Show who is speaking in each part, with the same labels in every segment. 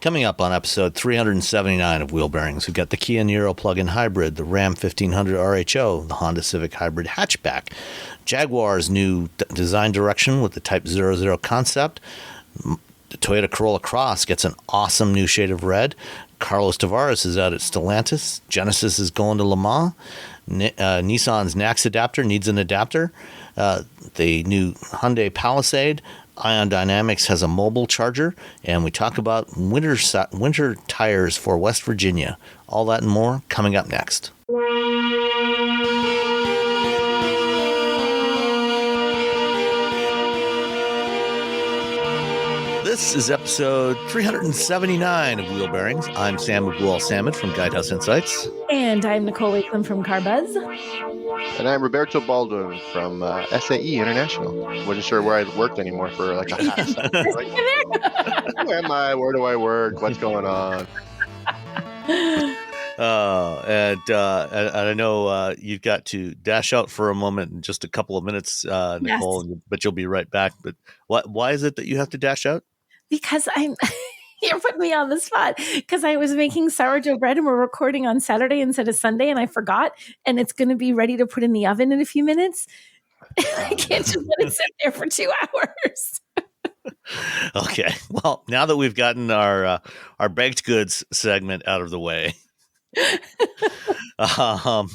Speaker 1: Coming up on episode 379 of Wheel Bearings, we've got the Kia Niro plug-in hybrid, the Ram 1500 RHO, the Honda Civic Hybrid hatchback, Jaguar's new design direction with the Type 00 concept, the Toyota Corolla Cross gets an awesome new shade of red, Carlos Tavares is out at Stellantis, Genesis is going to Le Mans, Nissan's NACS adapter needs an adapter, the new Hyundai Palisade, Ion Dynamics has a mobile charger, and we talk about winter tires for West Virginia. All that and more coming up next. This is episode 379 of Wheel Bearings. I'm Sam McGuall-Salmon from Guidehouse Insights.
Speaker 2: And I'm Nicole Wakeland from CarBuzz.
Speaker 3: And I'm Roberto Baldwin from SAE International. Wasn't sure where I worked anymore for like a half second. Like, who am I? Where do I work? What's going on?
Speaker 1: And I know you've got to dash out for a moment in just a couple of minutes, Nicole, yes. But you'll be right back. But why is it that you have to dash out?
Speaker 2: Because you're putting me on the spot, because I was making sourdough bread and we're recording on Saturday instead of Sunday, and I forgot, and it's going to be ready to put in the oven in a few minutes. I can't just let it sit there for 2 hours.
Speaker 1: Okay. Well, now that we've gotten our baked goods segment out of the way, how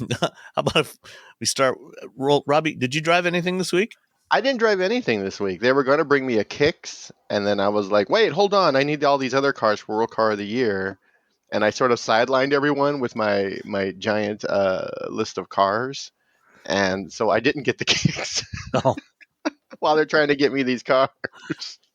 Speaker 1: about if we start? Robbie, did you drive anything this week?
Speaker 3: I didn't drive anything this week. They were going to bring me a Kicks, and then I was like, wait, hold on. I need all these other cars for World Car of the Year. And I sort of sidelined everyone with my giant list of cars. And so I didn't get the Kicks while they're trying to get me these cars.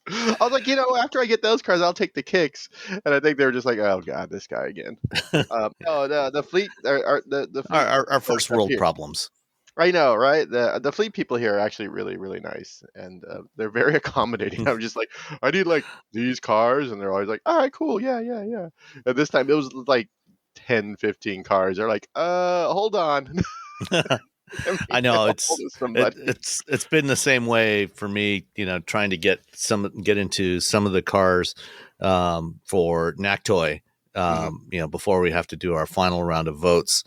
Speaker 3: I was like, after I get those cars, I'll take the Kicks. And I think they were just like, oh, God, this guy again. The fleet.
Speaker 1: Our first world problems.
Speaker 3: I know, right? The fleet people here are actually really, really nice, and they're very accommodating. I'm just like, I need like these cars, and they're always like, all right, cool, yeah. And this time it was like 10, 15 cars. They're like, hold on.
Speaker 1: I know it's been the same way for me, trying to get into some of the cars for NACTOY, before we have to do our final round of votes.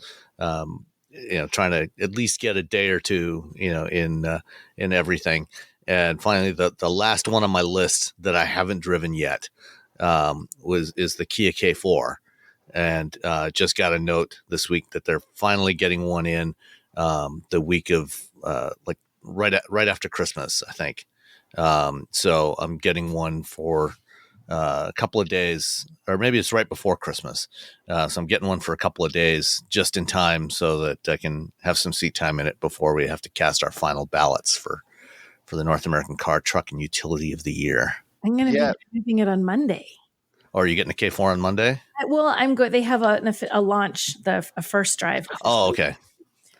Speaker 1: Trying to at least get a day or two, in everything. And finally, the last one on my list that I haven't driven yet is the Kia K4. And just got a note this week that they're finally getting one in the week of right after Christmas, I think. So I'm getting one for a couple of days, or maybe it's right before Christmas. So I'm getting one for a couple of days just in time so that I can have some seat time in it before we have to cast our final ballots for the North American Car, Truck, and Utility of the Year.
Speaker 2: I'm going to be driving it on Monday.
Speaker 1: Oh, are you getting a K4 on Monday?
Speaker 2: Well, I'm good. They have a launch, a first drive.
Speaker 1: Oh, okay.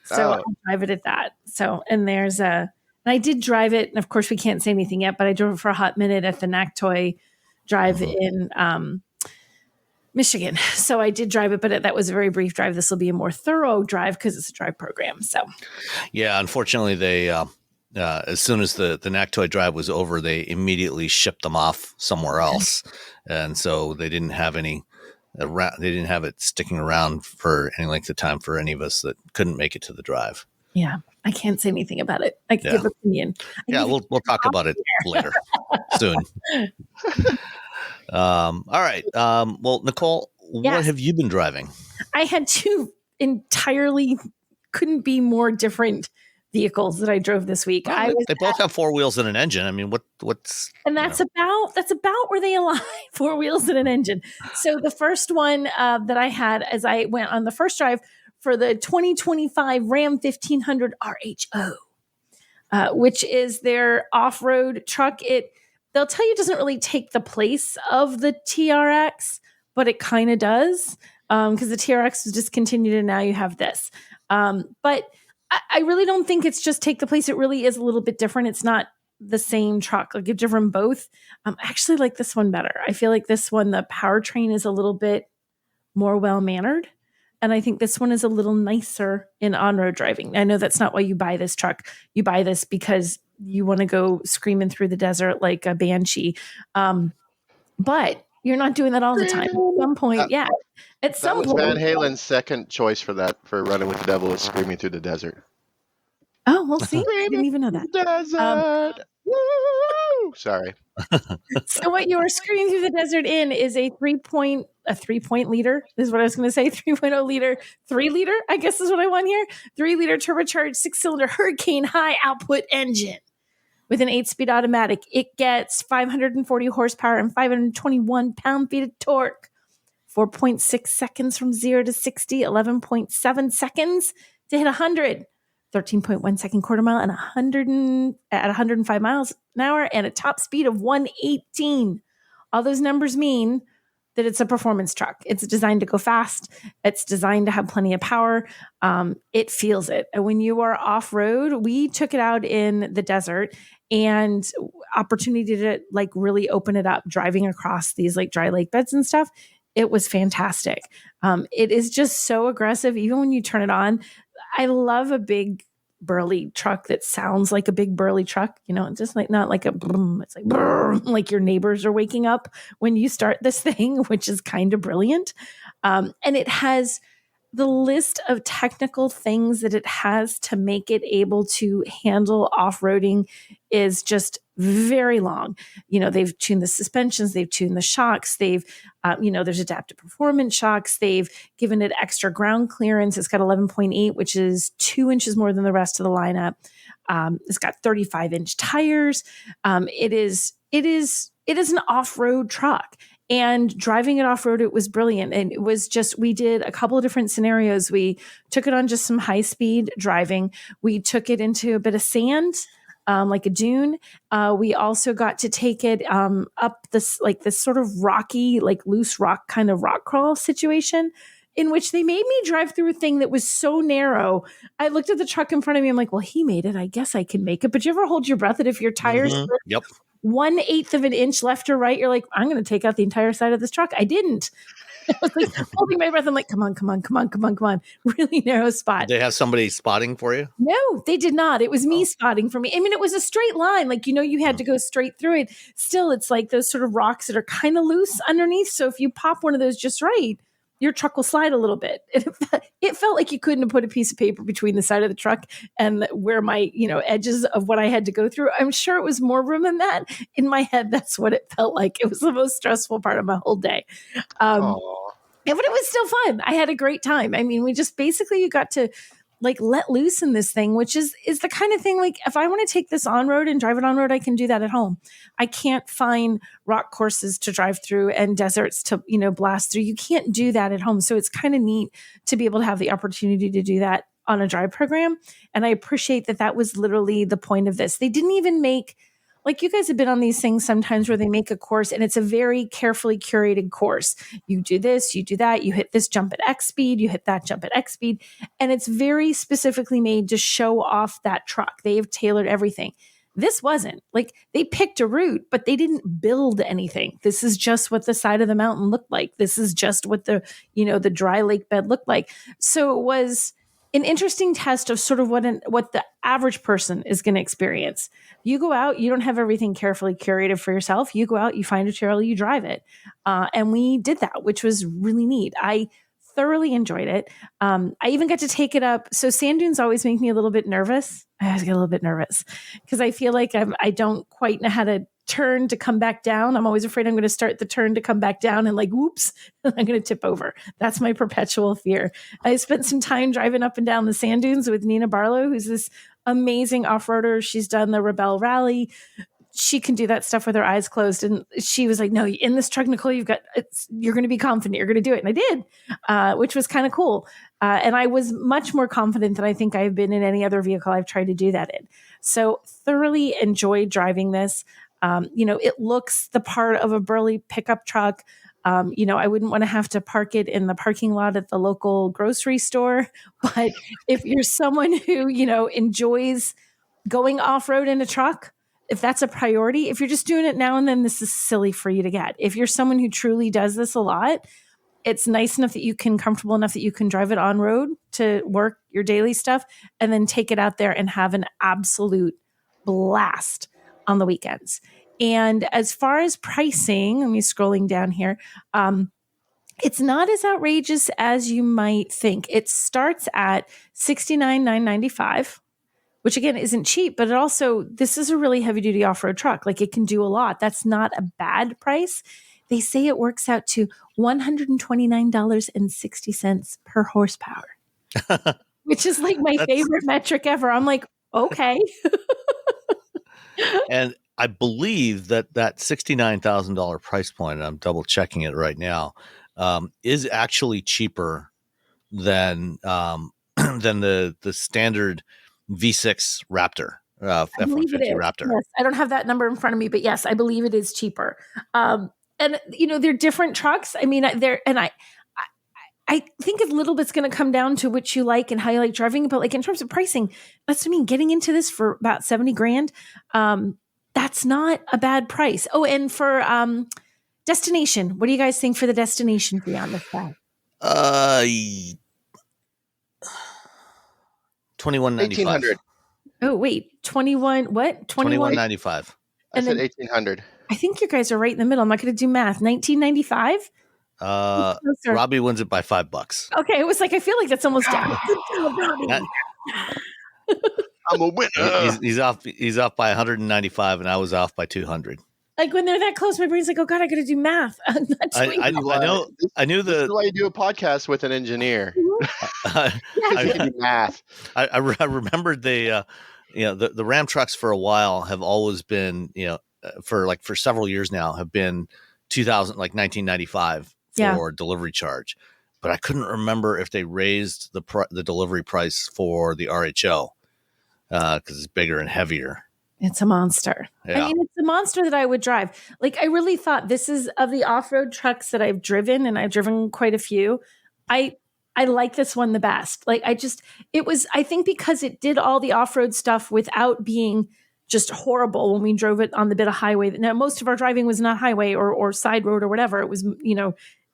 Speaker 2: So I'll drive it at that. So, and I did drive it, and of course we can't say anything yet, but I drove it for a hot minute at the NACTOY drive in Michigan. So I did drive it, but that was a very brief drive. This will be a more thorough drive because it's a drive program. So,
Speaker 1: yeah, unfortunately, they as soon as the NACTOY drive was over, they immediately shipped them off somewhere else, and so they didn't have any. They didn't have it sticking around for any length of time for any of us that couldn't make it to the drive.
Speaker 2: Yeah, I can't say anything about it. I can give opinion.
Speaker 1: We'll talk about it later, soon. All right. Well, Nicole, what have you been driving?
Speaker 2: I had two entirely couldn't be more different vehicles that I drove this week.
Speaker 1: Well, they both have four wheels and an engine. I mean, what's
Speaker 2: and that's about where they align, 4 wheels and an engine. So the first one that I had as I went on the first drive for the 2025 Ram 1500 RHO, which is their off-road truck. They'll tell you it doesn't really take the place of the TRX, but it kind of does because the TRX was discontinued and now you have this. But I really don't think it's just take the place. It really is a little bit different. It's not the same truck. Like, it's different both. I actually like this one better. I feel like this one, the powertrain is a little bit more well-mannered. And I think this one is a little nicer in on-road driving. I know that's not why you buy this truck. You buy this because you want to go screaming through the desert like a banshee. But You're not doing that all the time. At some point, yeah. At some
Speaker 3: That was
Speaker 2: point.
Speaker 3: Van Halen's second choice for Running with the Devil was Screaming Through the Desert.
Speaker 2: Oh, we'll see. I didn't even know that.
Speaker 3: Desert. Woo! Sorry.
Speaker 2: So what you are screaming through the desert in is a 3-point liter is what I was going to say. 3.0 liter, 3 liter, I guess is what I want here. 3 liter turbocharged 6-cylinder Hurricane high output engine with an 8-speed automatic. It gets 540 horsepower and 521 pound-feet of torque. 4.6 seconds from 0 to 60, 11.7 seconds to hit 100. 13.1 second quarter mile and 105 miles an hour and a top speed of 118. All those numbers mean that it's a performance truck. It's designed to go fast. It's designed to have plenty of power. It feels it. And when you are off-road, we took it out in the desert and opportunity to like really open it up, driving across these like dry lake beds and stuff. It was fantastic. It is just so aggressive. Even when you turn it on, I love a big burly truck that sounds like a big burly truck, you know, just like not like a boom, it's like brrr, like your neighbors are waking up when you start this thing, which is kind of brilliant. And it has the list of technical things that it has to make it able to handle off-roading is just very long. You know, they've tuned the suspensions, they've tuned the shocks, they've, there's adaptive performance shocks, they've given it extra ground clearance. It's got 11.8, which is 2 inches more than the rest of the lineup. It's got 35-inch tires. It is an off-road truck. And driving it off-road, it was brilliant. And it was just, we did a couple of different scenarios. We took it on just some high-speed driving. We took it into a bit of sand, like a dune. We also got to take it up this sort of rocky, like loose rock kind of rock crawl situation in which they made me drive through a thing that was so narrow. I looked at the truck in front of me. I'm like, well, he made it. I guess I can make it. But you ever hold your breath that if your tires...
Speaker 1: Yep.
Speaker 2: 1/8 of an inch left or right, you're like, I'm going to take out the entire side of this truck. I didn't. I was like holding my breath. I'm like, come on. Really narrow spot.
Speaker 1: Did they have somebody spotting for you?
Speaker 2: No, they did not. It was me spotting for me. I mean, it was a straight line. Like, you know, you had to go straight through it. Still, it's like those sort of rocks that are kind of loose underneath. So if you pop one of those just right, your truck will slide a little bit. It felt like you couldn't have put a piece of paper between the side of the truck and where my, edges of what I had to go through. I'm sure it was more room than that. In my head, that's what it felt like. It was the most stressful part of my whole day. But it was still fun. I had a great time. I mean, we just basically, you got to like let loose in this thing, which is the kind of thing, like if I want to take this on road and drive it on road, I can do that at home. I can't find rock courses to drive through and deserts to, blast through. You can't do that at home. So it's kind of neat to be able to have the opportunity to do that on a drive program. And I appreciate that was literally the point of this. They didn't even make, like you guys have been on these things sometimes where they make a course and it's a very carefully curated course. You do this, you do that, you hit this jump at X speed, you hit that jump at X speed. And it's very specifically made to show off that truck. They have tailored everything. This wasn't. Like they picked a route, but they didn't build anything. This is just what the side of the mountain looked like. This is just what the dry lake bed looked like. So it was an interesting test of sort of what the average person is going to experience. You go out, you don't have everything carefully curated for yourself. You go out, you find a trail, you drive it. And we did that, which was really neat. I thoroughly enjoyed it. I even got to take it up. So sand dunes always make me a little bit nervous. I always get a little bit nervous because I feel like I don't quite know how to turn to come back down. I'm always afraid I'm going to start the turn to come back down and like, whoops, I'm going to tip over. That's my perpetual fear. I spent some time driving up and down the sand dunes with Nina Barlow, who's this amazing off-roader. She's done the Rebelle Rally. She can do that stuff with her eyes closed. And she was like, no, in this truck, Nicole, you're going to be confident. You're going to do it. And I did, which was kind of cool. And I was much more confident than I think I've been in any other vehicle I've tried to do that in. So thoroughly enjoyed driving this. It looks the part of a burly pickup truck. I wouldn't want to have to park it in the parking lot at the local grocery store. But if you're someone who, enjoys going off-road in a truck, if that's a priority, if you're just doing it now and then, this is silly for you to get. If you're someone who truly does this a lot, it's nice enough that you can, comfortable enough that you can drive it on road to work your daily stuff and then take it out there and have an absolute blast on the weekends. And as far as pricing, let me scrolling down here. It's not as outrageous as you might think. It starts at $69,995, which again isn't cheap, but it also, this is a really heavy duty off-road truck. Like it can do a lot. That's not a bad price. They say it works out to $129.60 per horsepower, which is like my favorite metric ever. I'm like, okay.
Speaker 1: And I believe that $69,000 price point, and I'm double checking it right now, is actually cheaper than the standard V6 Raptor, F-150 Raptor.
Speaker 2: Yes, I don't have that number in front of me, but yes, I believe it is cheaper. And they're different trucks. I mean, I think a little bit's going to come down to what you like and how you like driving. But like in terms of pricing, that's what I mean. Getting into this for about 70 grand, that's not a bad price. Oh, and for destination, what do you guys think for the destination fee on this guy?
Speaker 3: $2,195.
Speaker 2: Oh wait, 21. What?
Speaker 1: 21.95.
Speaker 3: I said 1,800.
Speaker 2: I think you guys are right in the middle. I'm not going to do math. 1995.
Speaker 1: Robbie wins it by $5.
Speaker 2: Okay, it was like I feel like that's almost down.
Speaker 3: I'm a winner.
Speaker 1: He's off. He's off by 195, and I was off by 200.
Speaker 2: Like when they're that close, my brain's like, "Oh God, I got to do math."
Speaker 1: I know. I knew
Speaker 3: This is why you do a podcast with an engineer. Math.
Speaker 1: I remembered the Ram trucks for a while have always been, for several years now have been 1995 for delivery charge, but I couldn't remember if they raised the delivery price for the RHO because it's bigger and heavier.
Speaker 2: It's a monster.
Speaker 1: Yeah.
Speaker 2: I mean, it's a monster that I would drive. Like, I really thought this is of the off-road trucks that I've driven, and I've driven quite a few. I like this one the best. Like, I think because it did all the off-road stuff without being just horrible when we drove it on the bit of highway. Now, most of our driving was not highway or side road or whatever. It was,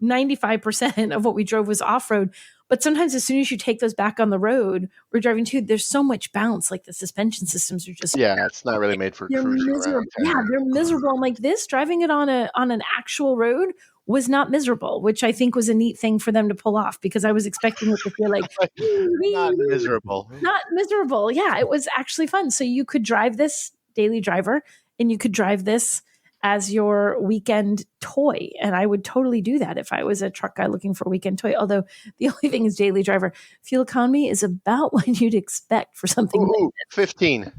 Speaker 2: 95% of what we drove was off-road. But sometimes as soon as you take those back on the road, we're driving too, there's so much bounce. Like the suspension systems are just...
Speaker 3: Yeah, it's not really made for cruising around.
Speaker 2: Yeah, they're miserable. I'm like, this, driving it on an actual road was not miserable, which I think was a neat thing for them to pull off because I was expecting it to feel like...
Speaker 3: Not miserable.
Speaker 2: Not miserable. Yeah, it was actually fun. So you could drive this daily driver and you could drive this as your weekend toy. And I would totally do that if I was a truck guy looking for a weekend toy. Although the only thing is daily driver. Fuel economy is about what you'd expect for something like this.
Speaker 3: 15.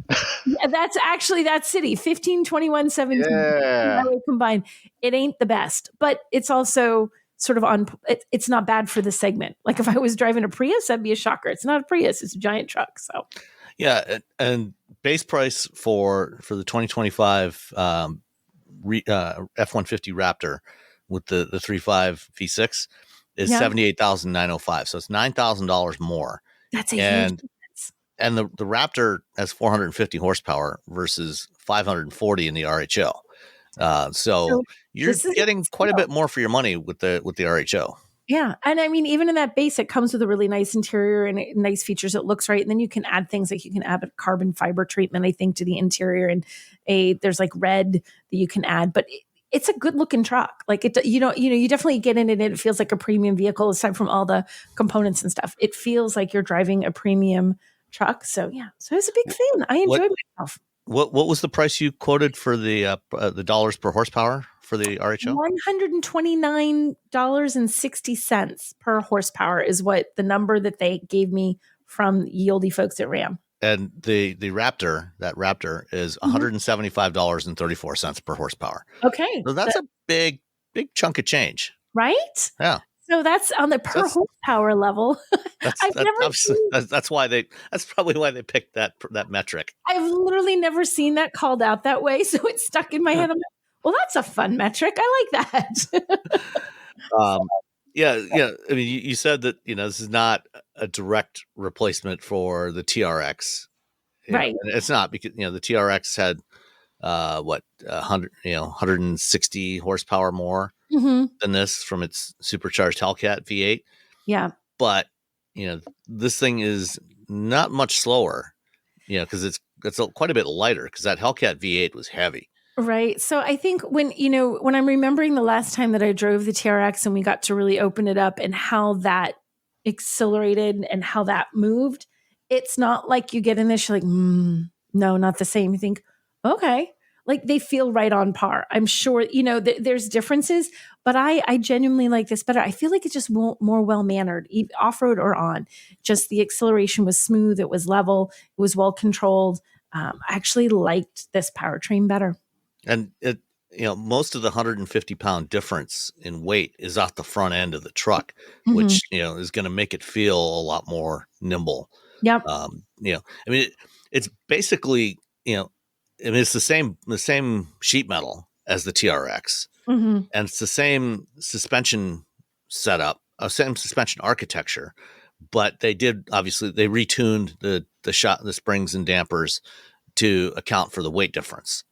Speaker 2: Yeah, that's city. 15, 21, 17.
Speaker 3: Yeah.
Speaker 2: Combined. It ain't the best, but it's also sort of it's not bad for the segment. Like if I was driving a Prius, that'd be a shocker. It's not a Prius, it's a giant truck. So
Speaker 1: yeah. And base price for the 2025 F-150 Raptor with the 3.5 V6 is $78,905. So it's $9,000 more.
Speaker 2: That's a huge difference.
Speaker 1: And the Raptor has 450 horsepower versus 540 in the RHO. So you're getting quite a bit more for your money with the RHO.
Speaker 2: Yeah. And I mean, even in that base, it comes with a really nice interior and nice features. It looks right. And then you can add things like you can add a carbon fiber treatment, I think, to the interior. And there's like red that you can add. But it's a good looking truck. Like you definitely get in it and it feels like a premium vehicle aside from all the components and stuff. It feels like you're driving a premium truck. So yeah. So I was a big fan. I enjoyed myself.
Speaker 1: What was the price you quoted for the dollars per horsepower for the RHO?
Speaker 2: $129.60 per horsepower is what the number that they gave me from Yieldy folks at Ram.
Speaker 1: And the Raptor, that Raptor is $175.34 per horsepower.
Speaker 2: Okay.
Speaker 1: So that's a big chunk of change.
Speaker 2: Right?
Speaker 1: Yeah.
Speaker 2: So that's on the per horsepower level. That's
Speaker 1: probably why they picked that metric.
Speaker 2: I've literally never seen that called out that way. So it's stuck in my head. I'm like, well, that's a fun metric. I like that.
Speaker 1: Yeah. I mean, you said that, this is not a direct replacement for the TRX.
Speaker 2: Right.
Speaker 1: And it's not because, the TRX had 160 horsepower more than this from its supercharged Hellcat V8.
Speaker 2: Yeah.
Speaker 1: But, this thing is not much slower, because it's quite a bit lighter because that Hellcat V8 was heavy.
Speaker 2: Right. So I think when I'm remembering the last time that I drove the TRX and we got to really open it up and how that accelerated and how that moved, it's not like you get in this, you're like, no, not the same. You think, okay, like they feel right on par. I'm sure, there's differences, but I genuinely like this better. I feel like it's just more well-mannered, off-road or on. Just the acceleration was smooth. It was level. It was well-controlled. I actually liked this powertrain better.
Speaker 1: And most of the 150-pound difference in weight is off the front end of the truck, which, is going to make it feel a lot more nimble.
Speaker 2: Yep.
Speaker 1: It's basically, it's the same sheet metal as the TRX, and it's the same suspension setup, same suspension architecture, but they retuned the springs and dampers to account for the weight difference.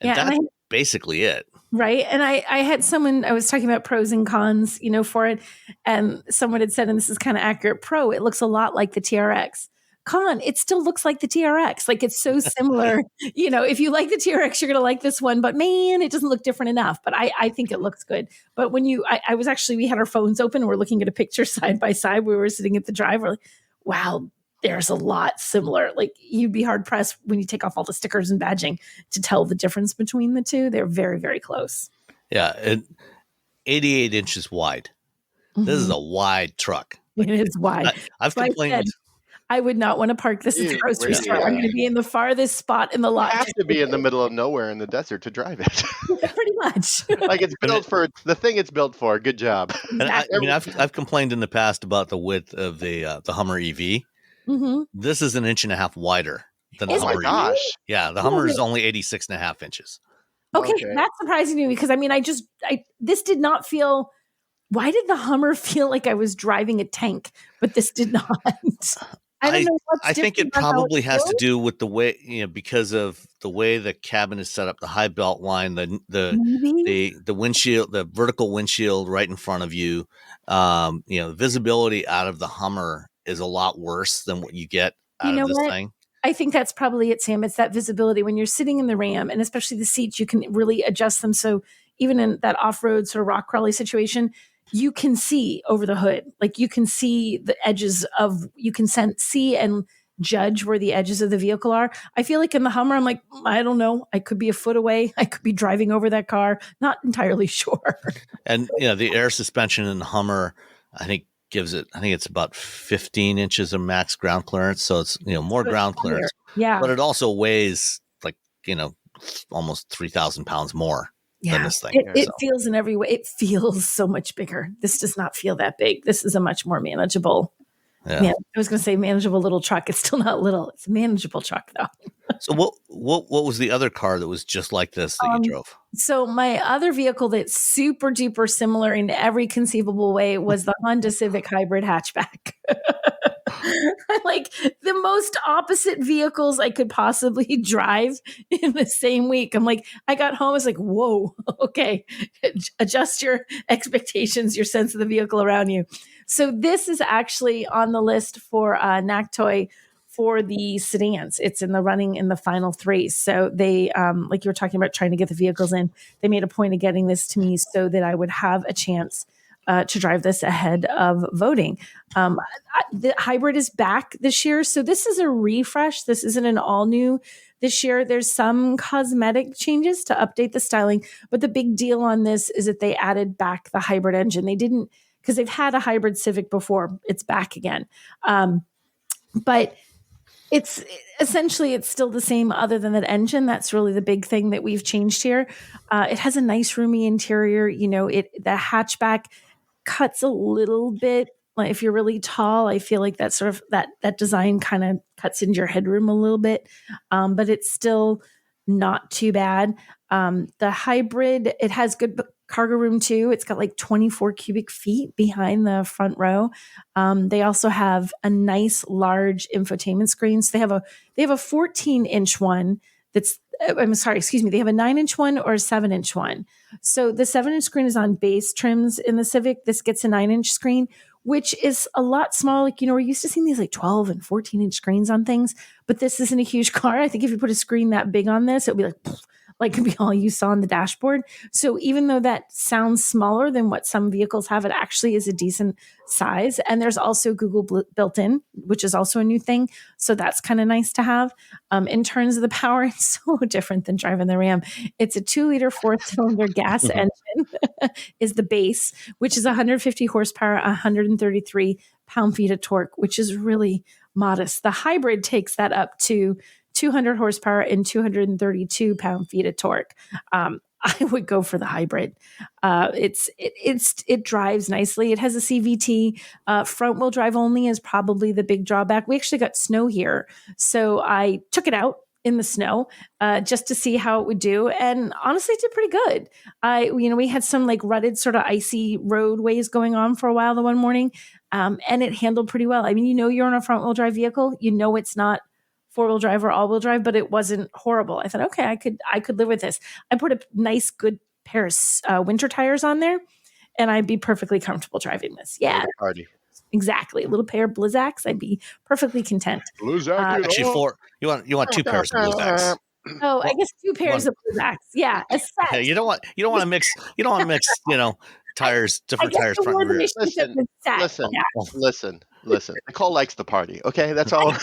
Speaker 1: And that's basically it.
Speaker 2: Right. And I had someone, I was talking about pros and cons, for it. And someone had said, and this is kind of accurate, pro, it looks a lot like the TRX. Con, it still looks like the TRX. Like it's so similar. If you like the TRX, you're going to like this one, but man, it doesn't look different enough. But I think it looks good. But when I was actually, we had our phones open and we're looking at a picture side by side. We were sitting at the drive. We're like, wow, there's a lot similar. Like you'd be hard pressed when you take off all the stickers and badging to tell the difference between the two. They're very, very close.
Speaker 1: Yeah. 88 inches wide. This is a wide truck.
Speaker 2: It is wide.
Speaker 1: I've complained.
Speaker 2: I would not want to park this at the grocery store. I'm going to be in the farthest spot in the lot.
Speaker 3: You have to be in the middle of nowhere in the desert to drive it.
Speaker 2: Yeah, pretty much.
Speaker 3: Like it's built for the thing it's built for. Good job.
Speaker 2: Exactly.
Speaker 1: I've complained in the past about the width of the Hummer EV. This is 1.5 inches wider than the Hummer EV. Yeah, the Hummer is only 86.5 inches.
Speaker 2: Okay, that's surprising to me because this did not feel. Why did the Hummer feel like I was driving a tank, but this did not? I don't know.
Speaker 1: I think it probably has to do with the way, because of the way the cabin is set up, the high belt line, the windshield, the vertical windshield right in front of you. Visibility out of the Hummer is a lot worse than what you get out of this thing.
Speaker 2: I think that's probably it, Sam. It's that visibility when you're sitting in the Ram, and especially the seats, you can really adjust them. So even in that off-road sort of rock crawly situation, you can see over the hood. Like you can see the edges see and judge where the edges of the vehicle are. I feel like in the Hummer, I'm like, I don't know. I could be a foot away. I could be driving over that car. Not entirely sure.
Speaker 1: And, the air suspension in the Hummer, I think it's about 15 inches of max ground clearance. So it's, more ground clearance.
Speaker 2: Yeah.
Speaker 1: But it also weighs like, almost 3,000 pounds more. Than this thing.
Speaker 2: It feels in every way. It feels so much bigger. This does not feel that big. This is a much more manageable. Yeah. I was going to say manageable little truck. It's still not little. It's a manageable truck though.
Speaker 1: So what was the other car that was just like this that you drove?
Speaker 2: So my other vehicle that's super duper similar in every conceivable way was the Honda Civic Hybrid hatchback. Like the most opposite vehicles I could possibly drive in the same week. I'm like, I got home, I was like, whoa, okay. Adjust your expectations, your sense of the vehicle around you. So this is actually on the list for NACTOY for the sedans. It's in the running in the final 3. So they, like you were talking about trying to get the vehicles in, they made a point of getting this to me so that I would have a chance to drive this ahead of voting. The hybrid is back this year. So this is a refresh. This isn't an all new this year. There's some cosmetic changes to update the styling, but the big deal on this is that they added back the hybrid engine. They didn't, because they've had a hybrid Civic before. It's back again. But it's essentially, it's still the same other than that engine. That's really the big thing that we've changed here. It has a nice roomy interior. The hatchback cuts a little bit. Like if you're really tall, I feel like that sort of that design kind of cuts into your headroom a little bit, but it's still not too bad. The hybrid, it has good cargo room too. It's got like 24 cubic feet behind the front row. They also have a nice large infotainment screen. So they have a 14-inch one that's, they have a 9-inch one or a 7-inch one. So the 7-inch screen is on base trims in the Civic. This gets a 9-inch screen, which is a lot smaller. Like, we're used to seeing these like 12 and 14-inch screens on things, but this isn't a huge car. I think if you put a screen that big on this, it would be like all you saw on the dashboard. So even though that sounds smaller than what some vehicles have, it actually is a decent size. And there's also Google built in, which is also a new thing. So that's kind of nice to have. In terms of the power, it's so different than driving the Ram. It's a 2-liter 4-cylinder gas engine is the base, which is 150 horsepower, 133 pound-feet of torque, which is really modest. The hybrid takes that up to 200 horsepower and 232 pound-feet of torque. I would go for the hybrid. It drives nicely. It has a CVT. Front-wheel drive only is probably the big drawback. We actually got snow here, so I took it out in the snow just to see how it would do, and honestly, it did pretty good. We had some like rutted, sort of icy roadways going on for a while the one morning, and it handled pretty well. I mean, you're in a front-wheel drive vehicle. It's not 4-wheel drive or all-wheel drive, but it wasn't horrible. I thought, okay, I could live with this. I put a nice, good pair of winter tires on there, and I'd be perfectly comfortable driving this. Yeah,
Speaker 3: party.
Speaker 2: Exactly. A little pair of Blizzaks, I'd be perfectly content.
Speaker 1: Actually, you want 2 pairs of Blizzaks.
Speaker 2: Oh, I guess 2 pairs of Blizzaks. Yeah, a set.
Speaker 1: Yeah, you don't want to mix. You don't want to mix. Tires, different tires, front and rear.
Speaker 3: Listen. Nicole likes the party. Okay, that's all.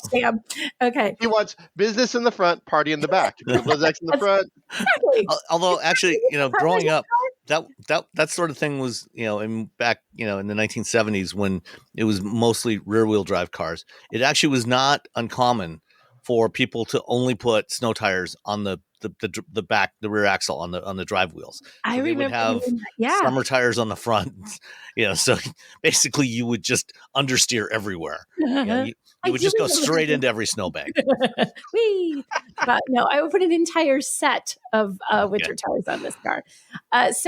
Speaker 2: Sam. Okay.
Speaker 3: He wants business in the front, party in the back. Blizzaks in the front.
Speaker 2: Exactly.
Speaker 1: Although, actually, growing up, that sort of thing was, in the 1970s when it was mostly rear-wheel drive cars. It actually was not uncommon for people to only put snow tires on the back, the rear axle on the drive wheels. So
Speaker 2: I remember
Speaker 1: would have summer tires on the front. So basically you would just understeer everywhere. You would just go straight into every snowbank.
Speaker 2: Whee! But no, I would put an entire set of winter tires on this car. It's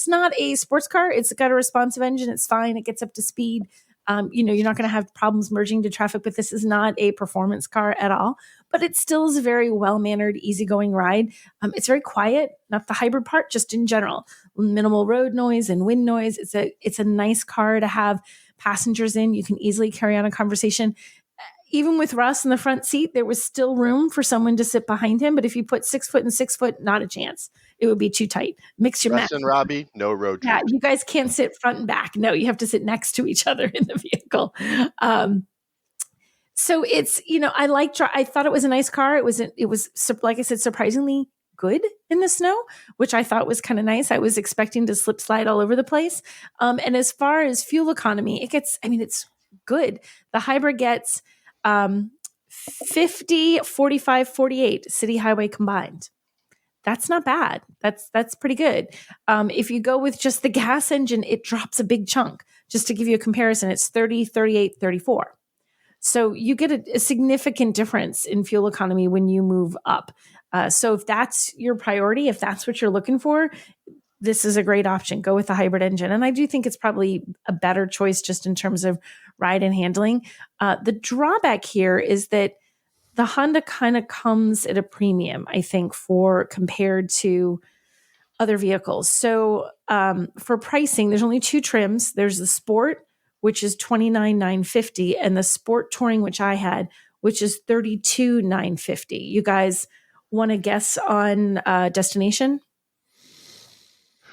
Speaker 2: not a sports car. It's got a responsive engine. It's fine. It gets up to speed. You're not going to have problems merging to traffic, but this is not a performance car at all. But it still is a very well-mannered, easygoing ride. It's very quiet, not the hybrid part, just in general. Minimal road noise and wind noise. It's a nice car to have passengers in. You can easily carry on a conversation. Even with Russ in the front seat, there was still room for someone to sit behind him. But if you put 6 foot and 6 foot, not a chance. It would be too tight. Mix your
Speaker 3: Russ and Robbie, no road trip.
Speaker 2: Yeah, you guys can't sit front and back. No, you have to sit next to each other in the vehicle. So it's, I thought it was a nice car. It was, like I said, surprisingly good in the snow, which I thought was kind of nice. I was expecting to slip slide all over the place. And as far as fuel economy, it's good. The hybrid gets 50, 45, 48 city highway combined. That's not bad. That's pretty good. If you go with just the gas engine, it drops a big chunk. Just to give you a comparison, it's 30, 38, 34. So you get a significant difference in fuel economy when you move up. So if that's your priority, if that's what you're looking for, this is a great option. Go with the hybrid engine. And I do think it's probably a better choice just in terms of ride and handling. The drawback here is that the Honda kind of comes at a premium, I think, compared to other vehicles. So for pricing, there's only 2 trims. There's the Sport, which is $29,950, and the Sport Touring, which I had, which is $32,950. You guys want to guess on destination?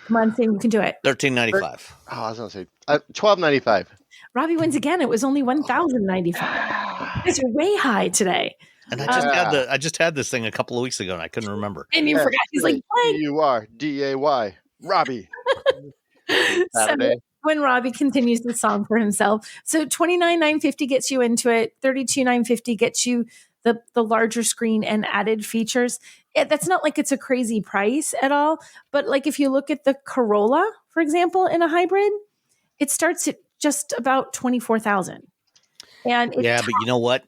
Speaker 2: Come on, Sam, you can do it.
Speaker 1: $13.95.
Speaker 3: Oh, I was going to say $12.95.
Speaker 2: Robbie wins again. It was only $1,095. It's way high today.
Speaker 1: And I just had this thing a couple of weeks ago, and I couldn't remember.
Speaker 2: And you forgot. He's like, what?
Speaker 3: DURDAY. Robbie.
Speaker 2: So when Robbie continues the song for himself. So $29,950 gets you into it. $32,950 gets you the larger screen and added features. That's not like it's a crazy price at all. But like if you look at the Corolla, for example, in a hybrid, it starts at just about $24,000. And
Speaker 1: but you know what?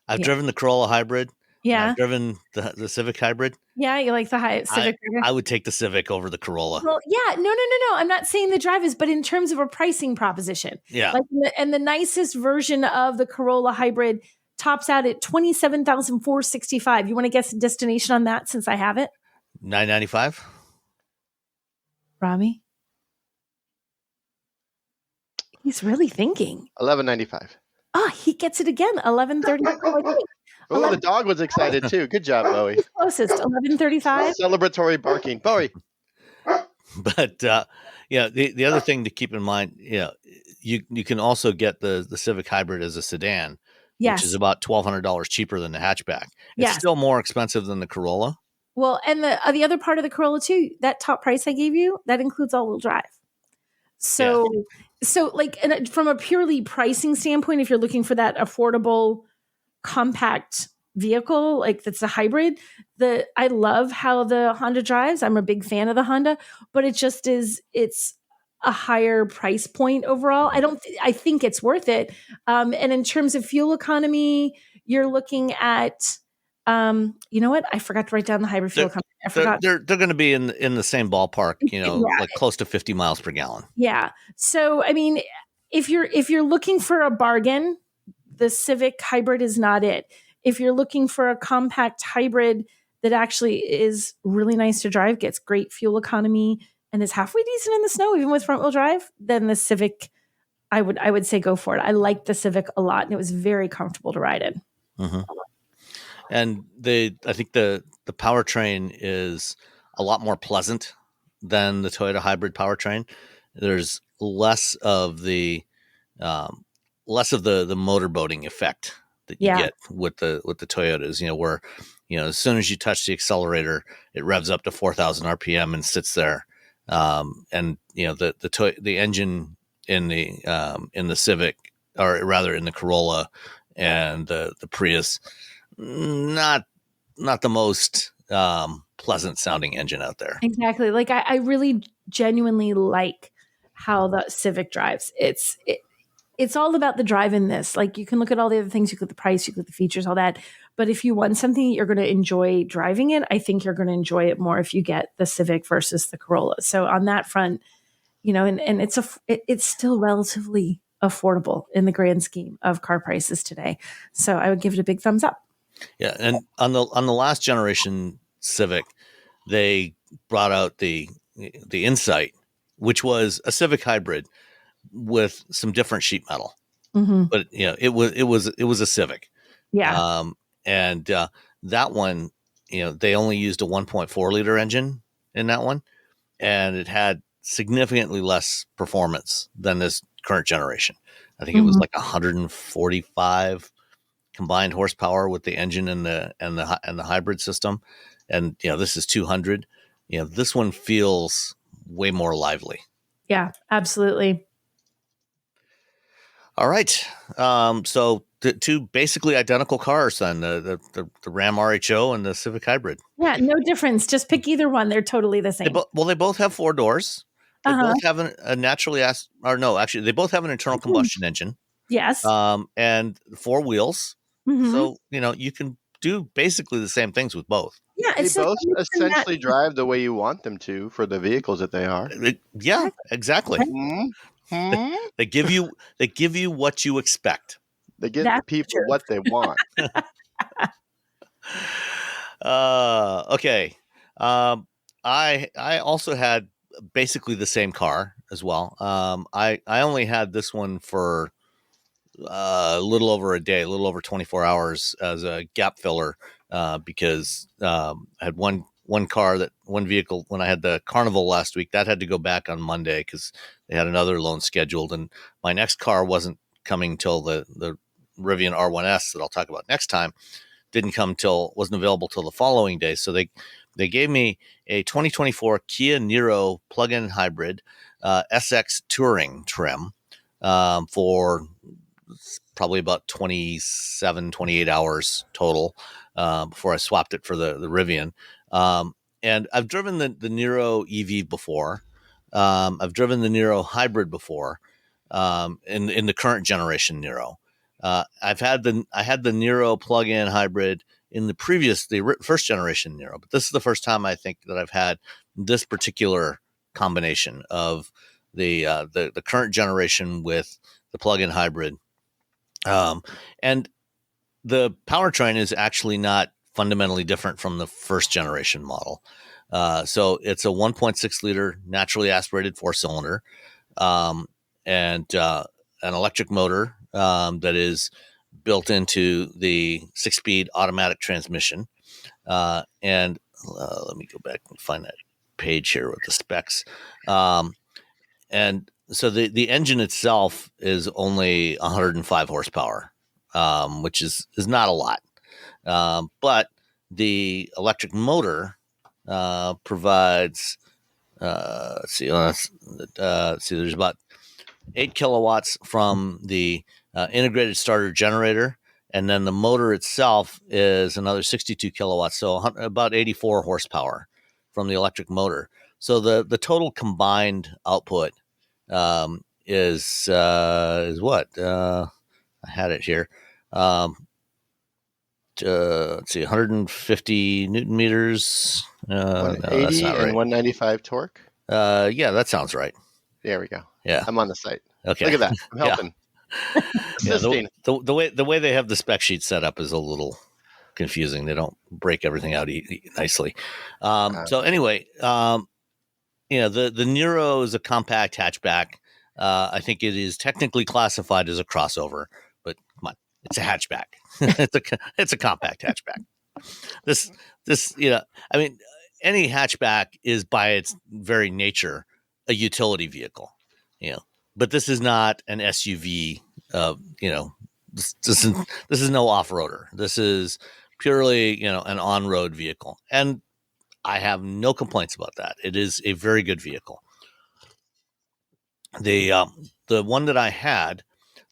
Speaker 1: I've driven the Corolla hybrid.
Speaker 2: Yeah.
Speaker 1: I've driven the Civic hybrid.
Speaker 2: Yeah, you like the Civic hybrid?
Speaker 1: I would take the Civic over the Corolla.
Speaker 2: Well, yeah. No. I'm not saying the drive is, but in terms of a pricing proposition.
Speaker 1: Yeah.
Speaker 2: And the nicest version of the Corolla hybrid tops out at $27,465. You want to guess the destination on that since I have it?
Speaker 1: $995.
Speaker 2: Rami? He's really thinking.
Speaker 3: $11.95.
Speaker 2: Oh, he gets it again. $11.35.
Speaker 3: Oh, the dog was excited too. Good job, Bowie.
Speaker 2: Who's closest? 11:35.
Speaker 3: Celebratory barking, Bowie.
Speaker 1: But the other thing to keep in mind, you can also get the Civic Hybrid as a sedan,
Speaker 2: Yes.
Speaker 1: which is about $1,200 cheaper than the hatchback. It's
Speaker 2: Yes.
Speaker 1: still more expensive than the Corolla.
Speaker 2: Well, and the other part of the Corolla too, that top price I gave you, that includes all-wheel drive. So like from a purely pricing standpoint, if you're looking for that affordable, compact vehicle, like that's a hybrid, I love how the Honda drives. I'm a big fan of the Honda, but it's a higher price point overall. I think it's worth it. And in terms of fuel economy, you're looking at, you know what? I forgot to write down the hybrid fuel economy. I forgot.
Speaker 1: They're going to be in the same ballpark, like close to 50 miles per gallon.
Speaker 2: Yeah. So, I mean, if you're looking for a bargain, the Civic Hybrid is not it. If you're looking for a compact hybrid that actually is really nice to drive, gets great fuel economy, and is halfway decent in the snow, even with front wheel drive, then the Civic, I would say go for it. I liked the Civic a lot, and it was very comfortable to ride in.
Speaker 1: Mm-hmm. And I think the powertrain is a lot more pleasant than the Toyota hybrid powertrain. There's less of the motorboating effect that you get with the Toyotas, where, as soon as you touch the accelerator, it revs up to 4,000 RPM and sits there. And the engine in the Civic, or rather in the Corolla and the Prius, not the most pleasant sounding engine out there.
Speaker 2: Exactly. Like I really genuinely like how the Civic drives. It's all about the drive in this. Like, you can look at all the other things, you look at the price, you look at the features, all that. But if you want something you're going to enjoy driving it, I think you're going to enjoy it more if you get the Civic versus the Corolla. So on that front, and it's still relatively affordable in the grand scheme of car prices today. So I would give it a big thumbs up.
Speaker 1: Yeah, and on the last generation Civic, they brought out the Insight, which was a Civic hybrid with some different sheet metal, but it was a Civic.
Speaker 2: Yeah.
Speaker 1: And that one, they only used a 1.4 liter engine in that one, and it had significantly less performance than this current generation. I think it was like 145 combined horsepower with the engine and the hybrid system, and this is 200. This one feels way more lively. Yeah,
Speaker 2: absolutely.
Speaker 1: All right. So two basically identical cars then, the Ram RHO and the Civic Hybrid.
Speaker 2: Yeah, no difference. Just pick either one. They're totally the same.
Speaker 1: They both have 4 doors. They both have they both have an internal combustion engine.
Speaker 2: Yes.
Speaker 1: And 4 wheels. Mm-hmm. So, you can do basically the same things with both.
Speaker 2: Yeah,
Speaker 3: they both essentially drive the way you want them to for the vehicles that they are.
Speaker 1: Yeah, exactly. They give you what you expect.
Speaker 3: They give the people what they want.
Speaker 1: Okay. I also had basically the same car as well. I only had this one for a little over a day, a little over 24 hours as a gap filler, because I had one vehicle when I had the Carnival last week that had to go back on Monday because they had another loan scheduled, and my next car wasn't coming till the Rivian R1S that I'll talk about next time. Wasn't available till the following day. So they gave me a 2024 Kia Niro plug-in hybrid SX Touring trim for probably about 28 hours total before I swapped it for the Rivian. And I've driven the Niro EV before. I've driven the Niro hybrid before in the current generation Niro. I had the Niro plug-in hybrid in the first generation Niro, but this is the first time I think that I've had this particular combination of the current generation with the plug-in hybrid. And the powertrain is actually not fundamentally different from the first generation model. So it's a 1.6 liter naturally aspirated 4-cylinder, and an electric motor that is built into the 6-speed automatic transmission. And let me go back and find that page here with the specs. And so the engine itself is only 105 horsepower, which is not a lot. But the electric motor provides, let's see, there's about 8 kilowatts from the integrated starter generator. And then the motor itself is another 62 kilowatts, so about 84 horsepower from the electric motor. So the total combined output is what? I had it here. Let's see, 150 Newton meters.
Speaker 3: 180
Speaker 1: no,
Speaker 3: and
Speaker 1: right.
Speaker 3: 195 torque.
Speaker 1: Yeah, that sounds right.
Speaker 3: There we go.
Speaker 1: Yeah,
Speaker 3: I'm on the site.
Speaker 1: Okay.
Speaker 3: Look at that. I'm helping.
Speaker 1: Yeah, the way they have the spec sheet set up is a little confusing. They don't break everything out nicely. So anyway, the Niro is a compact hatchback. I think it is technically classified as a crossover, but come on, it's a hatchback. it's a compact hatchback. This I mean, any hatchback is by its very nature a utility vehicle, but this is not an SUV. This is no off-roader. This is purely, an on-road vehicle, and I have no complaints about that. It is a very good vehicle. The one that I had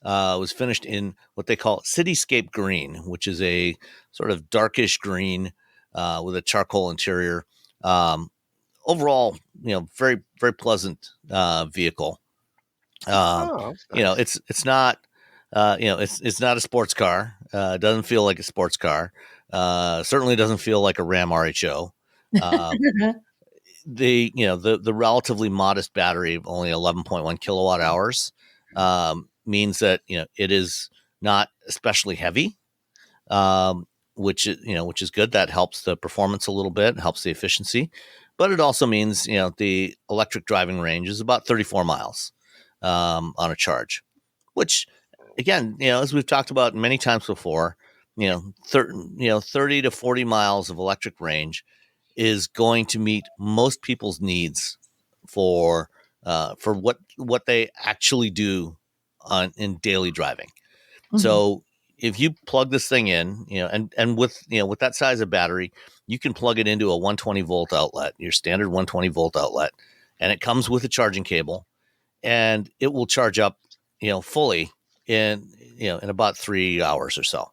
Speaker 1: was finished in what they call Cityscape Green, which is a sort of darkish green with a charcoal interior. Overall, very, very pleasant vehicle.
Speaker 3: Nice.
Speaker 1: It's not, it's not a sports car. It doesn't feel like a sports car. Certainly doesn't feel like a Ram RHO. The relatively modest battery of only 11.1 kilowatt hours means that it is not especially heavy, which is good. That helps the performance a little bit, helps the efficiency, but it also means the electric driving range is about 34 miles on a charge, which again, as we've talked about many times before, 30 to 40 miles of electric range is going to meet most people's needs for what they actually do in daily driving. Mm-hmm. So if you plug this thing in, and with that size of battery, you can plug it into a 120 volt outlet, your standard 120 volt outlet, and it comes with a charging cable, and it will charge up, fully in about 3 hours or so.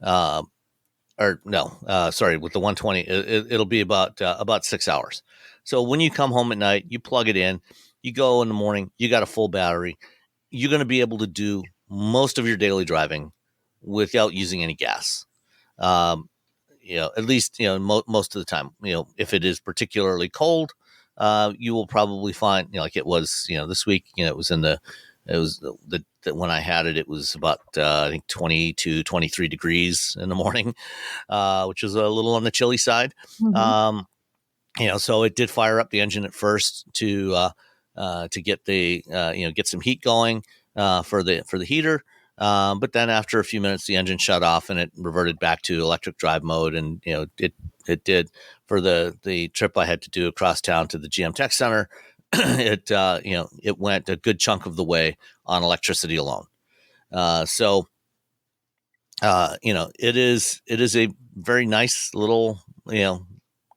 Speaker 1: With the 120, it'll be about 6 hours. So when you come home at night, you plug it in, you go in the morning, you got a full battery. You're going to be able to do most of your daily driving without using any gas. At least, most of the time, if it is particularly cold, you will probably find, like it was, this week, when I had it, it was about, I think 20 to 23 degrees in the morning, which is a little on the chilly side. Mm-hmm. So it did fire up the engine at first to get get some heat going, for the heater. But then after a few minutes, the engine shut off and it reverted back to electric drive mode. And, it did for the trip I had to do across town to the GM Tech Center. It went a good chunk of the way on electricity alone. It is a very nice little,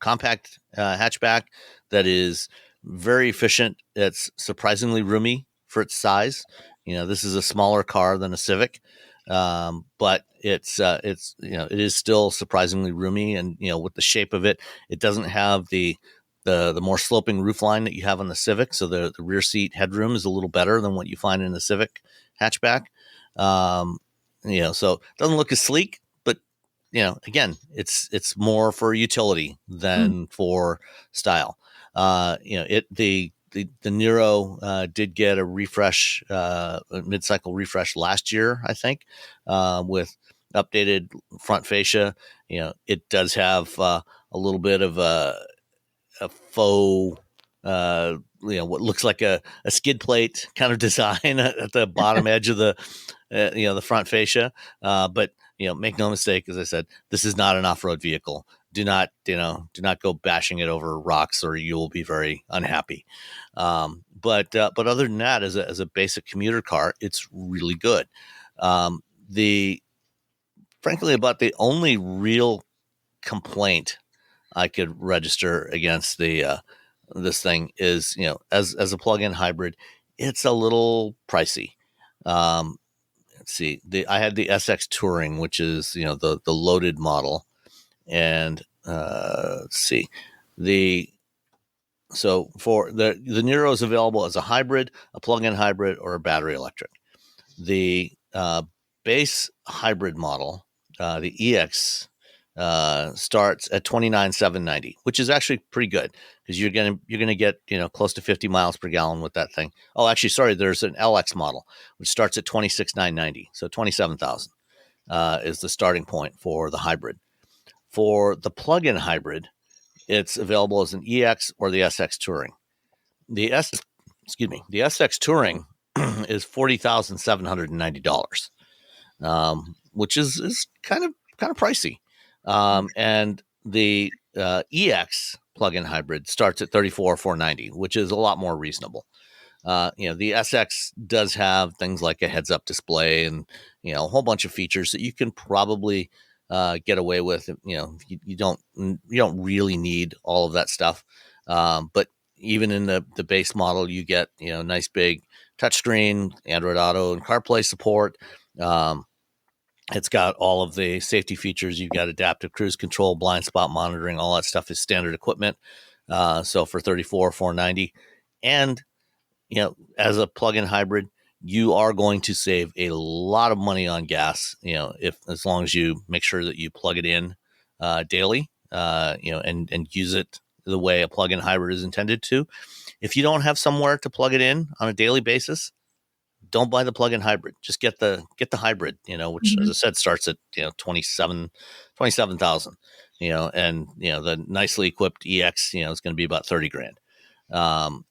Speaker 1: compact hatchback that is very efficient. It's surprisingly roomy for its size. This is a smaller car than a Civic, but it is still surprisingly roomy. And, with the shape of it, it doesn't have the more sloping roof line that you have on the Civic. So the rear seat headroom is a little better than what you find in the Civic hatchback. So it doesn't look as sleek, but, again, it's more for utility than for style. The Niro did get a refresh, a mid-cycle refresh last year, I think, with updated front fascia. It does have a little bit of a faux what looks like a skid plate kind of design at the bottom edge of the the front fascia. But make no mistake, as I said, this is not an off-road vehicle. Do not go bashing it over rocks, or you will be very unhappy. But other than that, as a basic commuter car, it's really good. Frankly, about the only real complaint I could register against this thing is, as a plug-in hybrid, it's a little pricey. Let's see, I had the SX Touring, which is the loaded model, and let's see, so for the Niro is available as a hybrid, a plug-in hybrid, or a battery electric. The base hybrid model, the EX, starts at $29,790, which is actually pretty good, because you're gonna get close to 50 miles per gallon with that thing. Oh, actually, sorry, there's an LX model which starts at $26,990, so 27,000 is the starting point for the hybrid. For the plug-in hybrid, it's available as an EX or the SX Touring. The SX Touring is $40,790, which is kind of pricey. And the EX plug-in hybrid starts at $34,490, which is a lot more reasonable. The SX does have things like a heads-up display and a whole bunch of features that you can probably get away with. You don't really need all of that stuff. But even in the base model, you get nice big touchscreen, Android Auto, and CarPlay support. It's got all of the safety features. You've got adaptive cruise control, blind spot monitoring. All that stuff is standard equipment. So for $34,490, and as a plug-in hybrid, you are going to save a lot of money on gas. As long as you make sure that you plug it in daily, and use it the way a plug-in hybrid is intended to. If you don't have somewhere to plug it in on a daily basis, don't buy the plug-in hybrid. Just get the hybrid, which, as I said, starts at 27,000. And the nicely equipped EX, is going to be about $30,000.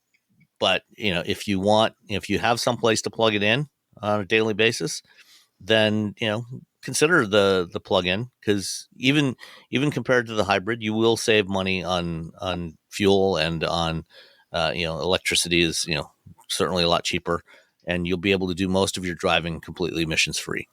Speaker 1: But if you have some place to plug it in on a daily basis, then consider the plug-in, because even compared to the hybrid, you will save money on fuel, and on electricity is certainly a lot cheaper, and you'll be able to do most of your driving completely emissions free.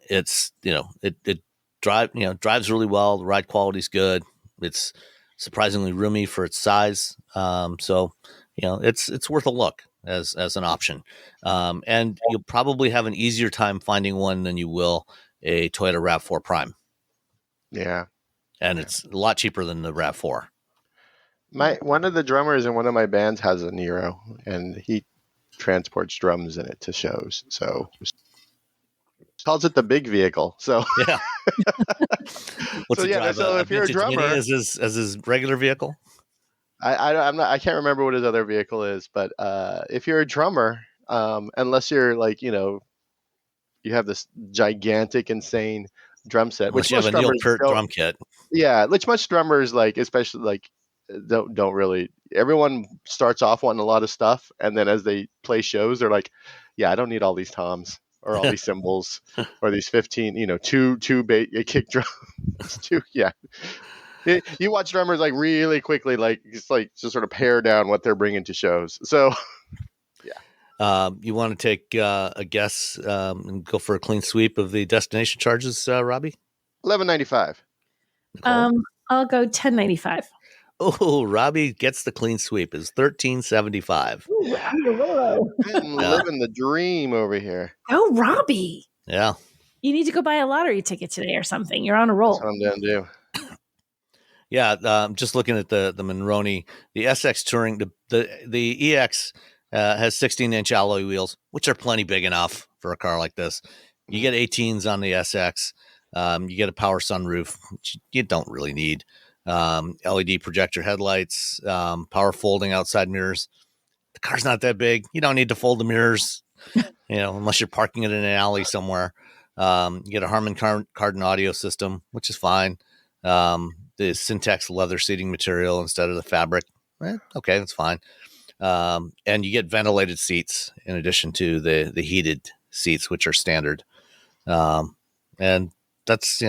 Speaker 1: It's it drives really well. The ride quality is good. It's surprisingly roomy for its size. So it's worth a look as an option. And you'll probably have an easier time finding one than you will a Toyota RAV4 Prime.
Speaker 3: Yeah.
Speaker 1: And it's a lot cheaper than the RAV4.
Speaker 3: One of the drummers in one of my bands has a Niro, and he transports drums in it to shows. So calls it the big vehicle. So
Speaker 1: yeah. What's
Speaker 3: so,
Speaker 1: it drive?
Speaker 3: so if you're a drummer,
Speaker 1: as his regular vehicle.
Speaker 3: I can't remember what his other vehicle is, but if you're a drummer, unless you're like you have this gigantic, insane drum set,
Speaker 1: which you have a Neil Peart drum kit.
Speaker 3: Yeah, which most drummers like, especially like don't really. Everyone starts off wanting a lot of stuff, and then as they play shows, they're like, "Yeah, I don't need all these toms or all these cymbals or these 15, two kick drums, two, yeah." You watch drummers like really quickly, just sort of pare down what they're bringing to shows. So, yeah.
Speaker 1: You want to take a guess and go for a clean sweep of the destination charges, Robbie?
Speaker 3: $11.95.
Speaker 2: I'll go $10.95.
Speaker 1: Oh, Robbie gets the clean sweep. Is $13.75.
Speaker 3: I'm living the dream over here.
Speaker 2: Oh, Robbie.
Speaker 1: Yeah.
Speaker 2: You need to go buy a lottery ticket today or something. You're on a roll.
Speaker 3: That's what I'm going to do.
Speaker 1: Yeah, just looking at the Monroney, the SX Touring, the EX has 16-inch alloy wheels, which are plenty big enough for a car like this. You get 18s on the SX. You get a power sunroof, which you don't really need. LED projector headlights, power folding outside mirrors. The car's not that big. You don't need to fold the mirrors, unless you're parking it in an alley somewhere. You get a Harman Kardon audio system, which is fine. The Syntex leather seating material instead of the fabric, Okay, that's fine. And you get ventilated seats in addition to the heated seats, which are standard. And that's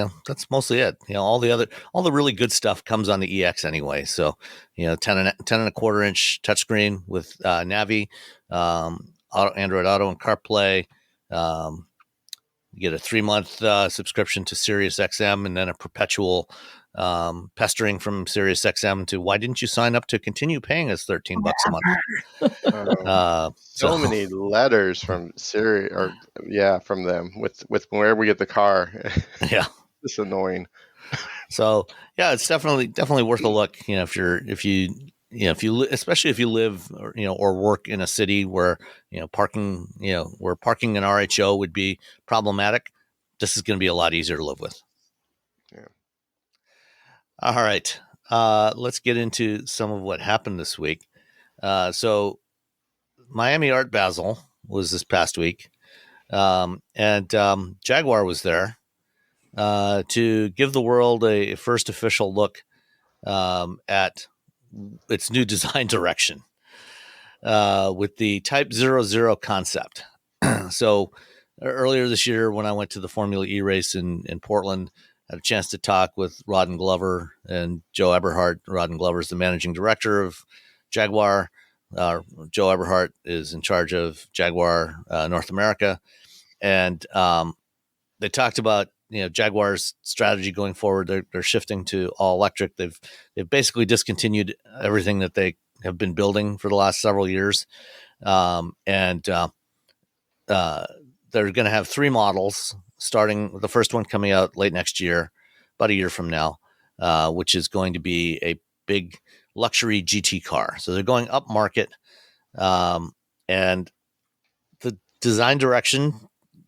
Speaker 1: mostly it. All the really good stuff comes on the EX anyway. So 10.25-inch touchscreen with Navi, Android Auto and CarPlay. You get a 3-month subscription to SiriusXM, and then a perpetual pestering from SiriusXM to, why didn't you sign up to continue paying us $13 a month?
Speaker 3: So many letters from Siri, from them with where we get the car.
Speaker 1: Yeah,
Speaker 3: it's annoying.
Speaker 1: So yeah, it's definitely worth a look. Especially if you live or work in a city where parking an RHO would be problematic, this is going to be a lot easier to live with.
Speaker 3: Yeah.
Speaker 1: All right, let's get into some of what happened this week. So Miami Art Basel was this past week, and Jaguar was there to give the world a first official look at its new design direction with the Type 00 concept. So earlier this year, when I went to the Formula E race in Portland, I had a chance to talk with Rodden Glover and Joe Eberhard. Rodden Glover is the managing director of Jaguar. Joe Eberhard is in charge of Jaguar North America. And they talked about Jaguar's strategy going forward. They're shifting to all electric. They've basically discontinued everything that they have been building for the last several years, and they're going to have 3 models, starting with the first one coming out late next year, about a year from now, which is going to be a big luxury GT car. So they're going up market, and the design direction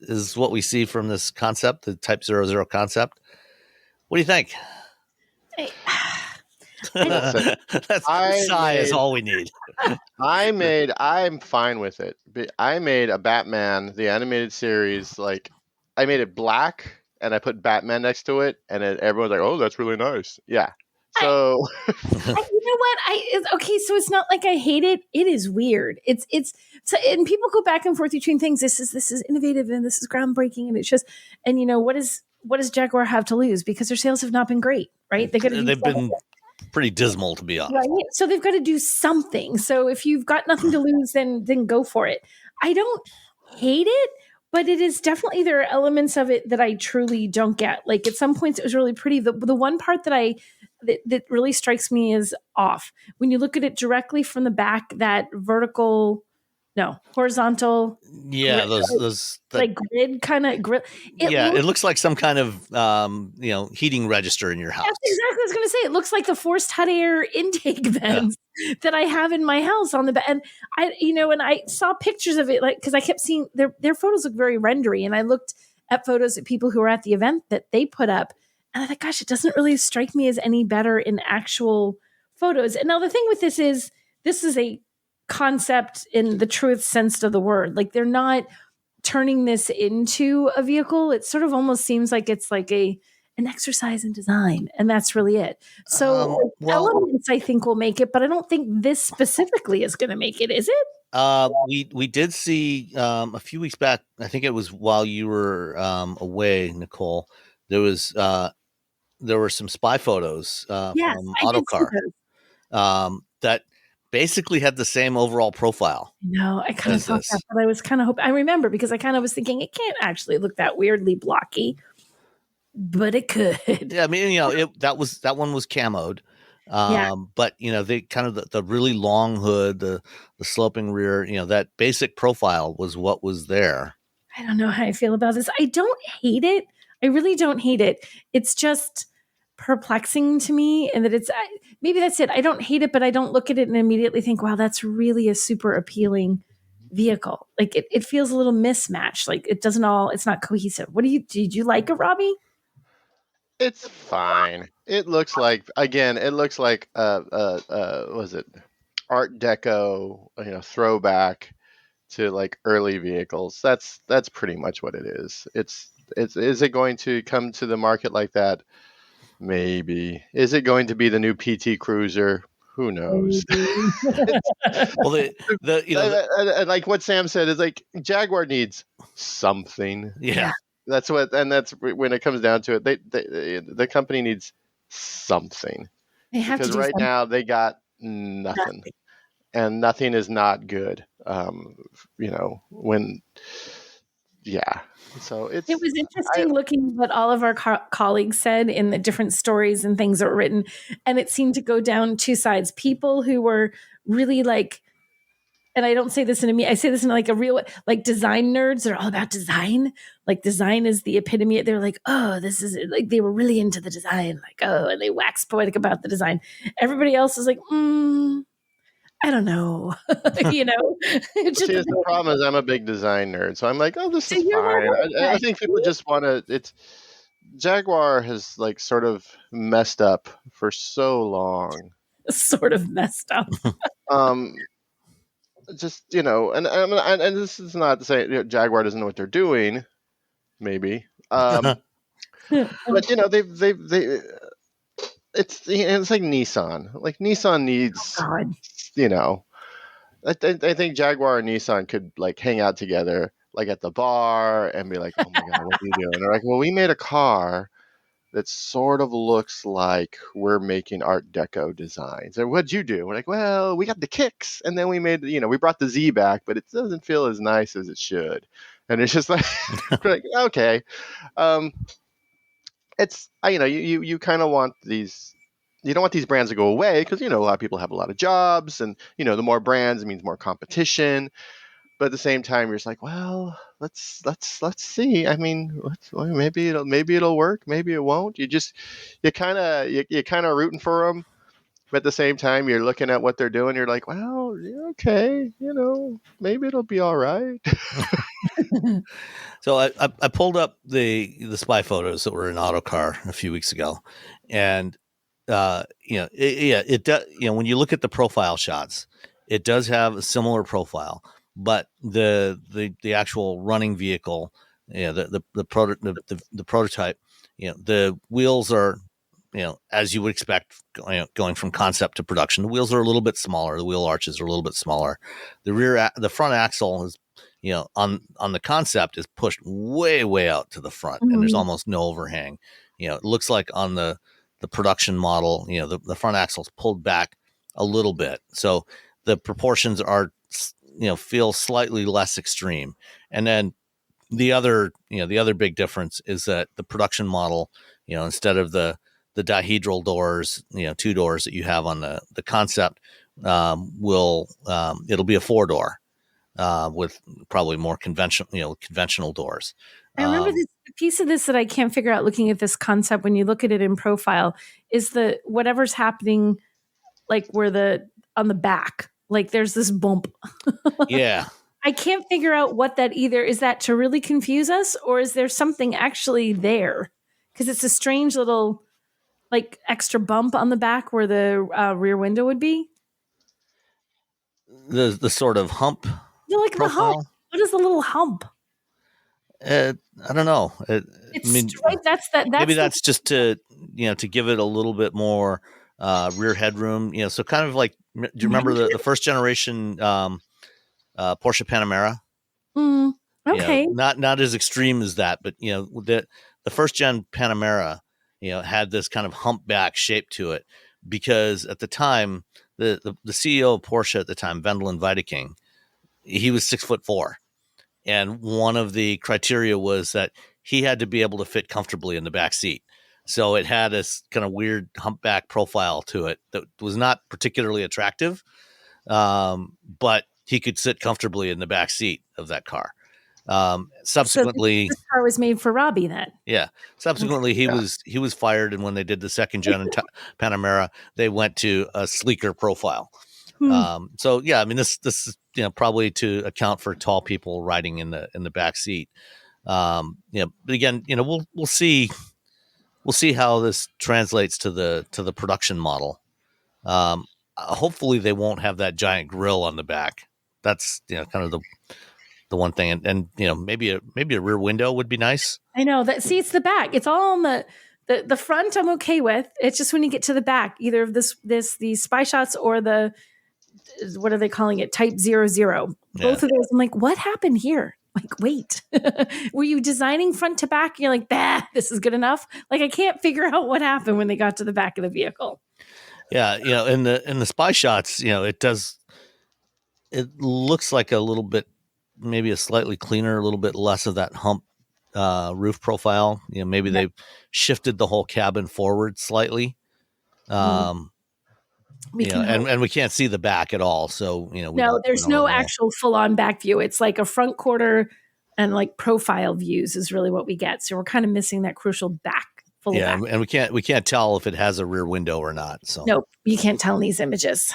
Speaker 1: is what we see from this concept, the Type 00 concept. What do you think? That's sigh is all we need.
Speaker 3: I'm fine with it. I made a Batman, the animated series, I made it black and I put Batman next to it, and everyone's like, "Oh, that's really nice." Yeah. So
Speaker 2: you know what? Okay, so it's not like I hate it. It is weird. It's so, and people go back and forth between things. This is innovative and this is groundbreaking, and it's just, and what does Jaguar have to lose, because their sales have not been great, right? They've
Speaker 1: been pretty dismal, to be honest.
Speaker 2: Right? So they've got to do something. So if you've got nothing to lose, then go for it. I don't hate it, but it is definitely, there are elements of it that I truly don't get. Like at some points it was really pretty. The one part that really strikes me as off, when you look at it directly from the back, that horizontal.
Speaker 1: Yeah, those
Speaker 2: grid kind of grid.
Speaker 1: It looks like some kind of heating register in your house.
Speaker 2: That's exactly what I was going to say. It looks like the forced hot air intake vents that I have in my house on the back. And I saw pictures of it, because I kept seeing their photos look very rendery, and I looked at photos of people who were at the event that they put up, and I thought, gosh, it doesn't really strike me as any better in actual photos. And now the thing with this is a concept in the truest sense of the word. Like, they're not turning this into a vehicle. It sort of almost seems like it's like an exercise in design, and that's really it. So elements, I think, will make it, but I don't think this specifically is going to make it. Is it?
Speaker 1: We did see a few weeks back, I think it was while you were away, Nicole, there were some spy photos from Autocar that basically had the same overall profile.
Speaker 2: No, I kind of thought that, but I was kind of hoping. I remember, because I kind of was thinking it can't actually look that weirdly blocky, but it could.
Speaker 1: Yeah, I mean, that one was camoed, but they kind of the really long hood, the sloping rear, that basic profile was what was there.
Speaker 2: I don't know how I feel about this. I don't hate it. I really don't hate it. It's just perplexing to me, and that it's maybe that's it. I don't hate it, but I don't look at it and immediately think, wow, that's really a super appealing vehicle. Like it feels a little mismatched. Like it's not cohesive. Did you like it, Robbie?
Speaker 3: It's fine. It looks like was it Art Deco, throwback to like early vehicles. That's pretty much what it is. Is it going to come to the market like that? Maybe. Is it going to be the new PT Cruiser? who knows?
Speaker 1: Well,
Speaker 3: like what Sam said is like Jaguar needs something.
Speaker 1: Yeah.
Speaker 3: That's when it comes down to it. The company needs something.
Speaker 2: They have
Speaker 3: because
Speaker 2: to do
Speaker 3: right
Speaker 2: something.
Speaker 3: now they got nothing. And nothing is not good. So
Speaker 2: it was interesting looking what all of our colleagues said in the different stories and things that were written. And it seemed to go down two sides. People who were really like, and I don't say this I say this in like a real, like design nerds. They're all about design. Like design is the epitome. They're like, oh, this is like, they were really into the design. Like, oh, and they wax poetic about the design. Everybody else is like, I don't know.
Speaker 3: See, the problem is I'm a big design nerd. So I'm like, oh, this is fine. I think people just want to, Jaguar has like sort of messed up for so long.
Speaker 2: Sort of messed up.
Speaker 3: Just, and this is not to say Jaguar doesn't know what they're doing. Maybe. But it's like Nissan. Like Nissan needs, I think Jaguar and Nissan could like hang out together, like at the bar, and be like, "Oh my god, what are you doing?" They're like, "Well, we made a car that sort of looks like we're making Art Deco designs." And what'd you do? We're like, "Well, we got the kicks, and then we made, we brought the Z back, but it doesn't feel as nice as it should." And it's just like, like okay, it's you kind of want these. You don't want these brands to go away because a lot of people have a lot of jobs, and the more brands means more competition. But at the same time, you're just like, well, let's see. I mean, maybe it'll work, maybe it won't. You're kind of rooting for them, but at the same time, you're looking at what they're doing. You're like, well, okay, maybe it'll be all right.
Speaker 1: So I pulled up the spy photos that were in Autocar a few weeks ago, and it does. When you look at the profile shots, it does have a similar profile, but the actual running vehicle, the prototype, the wheels are, as you would expect, going from concept to production. The wheels are a little bit smaller. The wheel arches are a little bit smaller. The front axle is, on the concept is pushed way out to the front, and there's almost no overhang. It looks like on the production model, the front axle's pulled back a little bit. So the proportions are, feel slightly less extreme. And then the other big difference is that the production model, instead of the dihedral doors, 2 doors that you have on the concept, it'll be a 4-door, with probably more conventional doors.
Speaker 2: I remember this piece of this that I can't figure out looking at this concept when you look at it in profile is the whatever's happening, like where on the back, like there's this bump.
Speaker 1: Yeah.
Speaker 2: I can't figure out what that either is. That to really confuse us, or is there something actually there? Because it's a strange little like extra bump on the back where the rear window would be.
Speaker 1: The sort of hump.
Speaker 2: Like profile? The hump. What is the little hump?
Speaker 1: I don't know.
Speaker 2: Maybe
Speaker 1: that's just to give it a little bit more rear headroom. So kind of like, do you remember the first generation Porsche Panamera?
Speaker 2: Okay,
Speaker 1: not as extreme as that, but the first gen Panamera, had this kind of humpback shape to it because at the time the CEO of Porsche at the time, Wendland Wedeking, he was 6'4". And one of the criteria was that he had to be able to fit comfortably in the back seat. So it had this kind of weird humpback profile to it that was not particularly attractive, but he could sit comfortably in the back seat of that car. Subsequently,
Speaker 2: so this car was made for Robbie then.
Speaker 1: Yeah. Subsequently, he was fired, and when they did the second gen Panamera, they went to a sleeker profile. So yeah, I mean this is probably to account for tall people riding in the back seat. But again, we'll see how this translates to the production model. Hopefully they won't have that giant grill on the back. That's kind of the one thing, and maybe a rear window would be nice.
Speaker 2: I know that. See, it's the back. It's all on the The front I'm okay with. It's just when you get to the back, either of the spy shots or the, what are they calling it? Type 00. Both of those. I'm like, what happened here? Like, wait, were you designing front to back? And you're like, bah, this is good enough. Like, I can't figure out what happened when they got to the back of the vehicle.
Speaker 1: Yeah. In the spy shots, it looks like a little bit, maybe a slightly cleaner, a little bit less of that hump roof profile. Maybe they've shifted the whole cabin forward slightly. And we can't see the back at all. So,
Speaker 2: there's no actual full on back view. It's like a front quarter and like profile views is really what we get. So we're kind of missing that crucial back.
Speaker 1: Back. And we can't tell if it has a rear window or not. So
Speaker 2: nope, you can't tell in these images.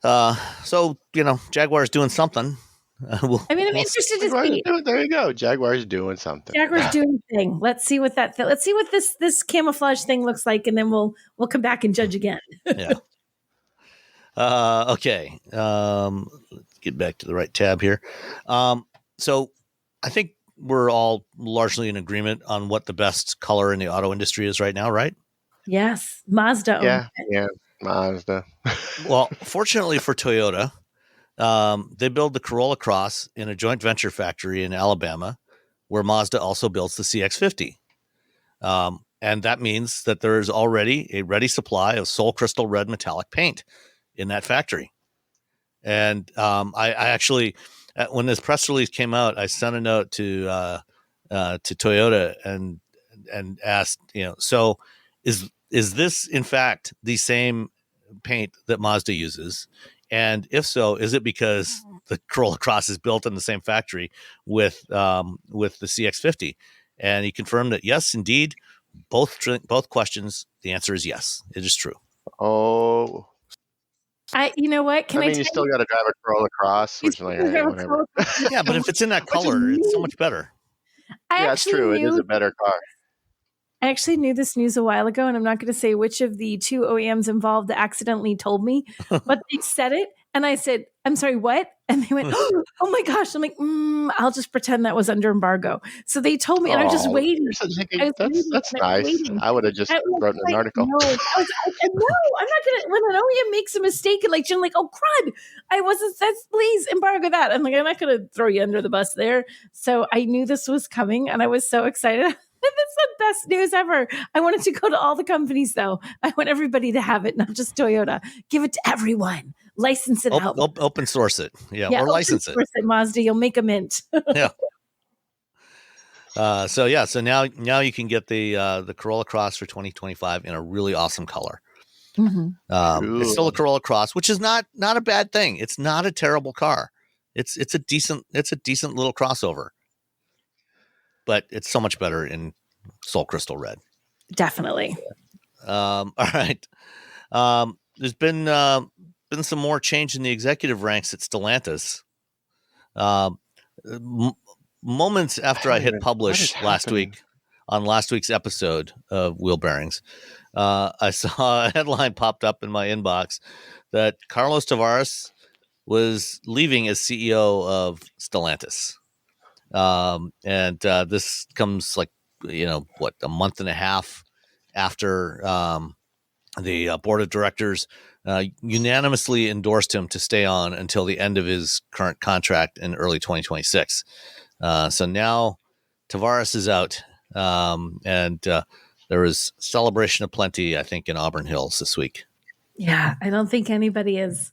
Speaker 1: So Jaguar's doing something.
Speaker 2: I'm interested to see.
Speaker 3: There you go. Jaguar's doing something.
Speaker 2: Jaguar's doing a thing. Let's see what this camouflage thing looks like, and then we'll come back and judge again.
Speaker 1: Yeah. Okay. Let's get back to the right tab here. So I think we're all largely in agreement on what the best color in the auto industry is right now, right?
Speaker 2: Yes, Mazda.
Speaker 3: Yeah, Mazda.
Speaker 1: Well, fortunately for Toyota, they build the Corolla Cross in a joint venture factory in Alabama, where Mazda also builds the CX-50. And that means that there is already a ready supply of Sol Crystal red metallic paint in that factory. And I actually, when this press release came out, I sent a note to Toyota and asked, so is this in fact the same paint that Mazda uses? And if so, is it because the Corolla Cross is built in the same factory with the CX-50? And he confirmed that yes, indeed, both questions. The answer is yes. It is true.
Speaker 3: Oh,
Speaker 2: you know what?
Speaker 3: You still got to drive a Corolla Cross, which like whatever.
Speaker 1: Yeah, but if it's in that color, it's so much better.
Speaker 3: It's true. It is a better car.
Speaker 2: I actually knew this news a while ago, and I'm not going to say which of the two OEMs involved accidentally told me, but they said it, and I said, I'm sorry, what? And they went, oh my gosh. I'm like, I'll just pretend that was under embargo. So they told me, and I was just waiting.
Speaker 3: That's nice. I would have just written an article.
Speaker 2: No, I'm not going to, when an OEM makes a mistake, and like, you're like, oh, crud, please embargo that. I'm like, I'm not going to throw you under the bus there. So I knew this was coming, and I was so excited. That's the best news ever. I want it to go to all the companies, though. I want everybody to have it, not just Toyota. Give it to everyone. License it out.
Speaker 1: Open source it. Yeah, or license it.
Speaker 2: Mazda, you'll make a mint.
Speaker 1: Yeah. So now you can get the Corolla Cross for 2025 in a really awesome color.
Speaker 2: Mm-hmm.
Speaker 1: It's still a Corolla Cross, which is not a bad thing. It's not a terrible car. It's a decent little crossover. But it's so much better in Sol Crystal red.
Speaker 2: Definitely.
Speaker 1: All right. There's been some more change in the executive ranks at Stellantis. Moments after I hit publish last week on last week's episode of Wheel Bearings, I saw a headline popped up in my inbox that Carlos Tavares was leaving as CEO of Stellantis. And this comes like, a month and a half after the board of directors unanimously endorsed him to stay on until the end of his current contract in early 2026. So now Tavares is out, and there was celebration aplenty, I think, in Auburn Hills this week.
Speaker 2: Yeah, I don't think anybody is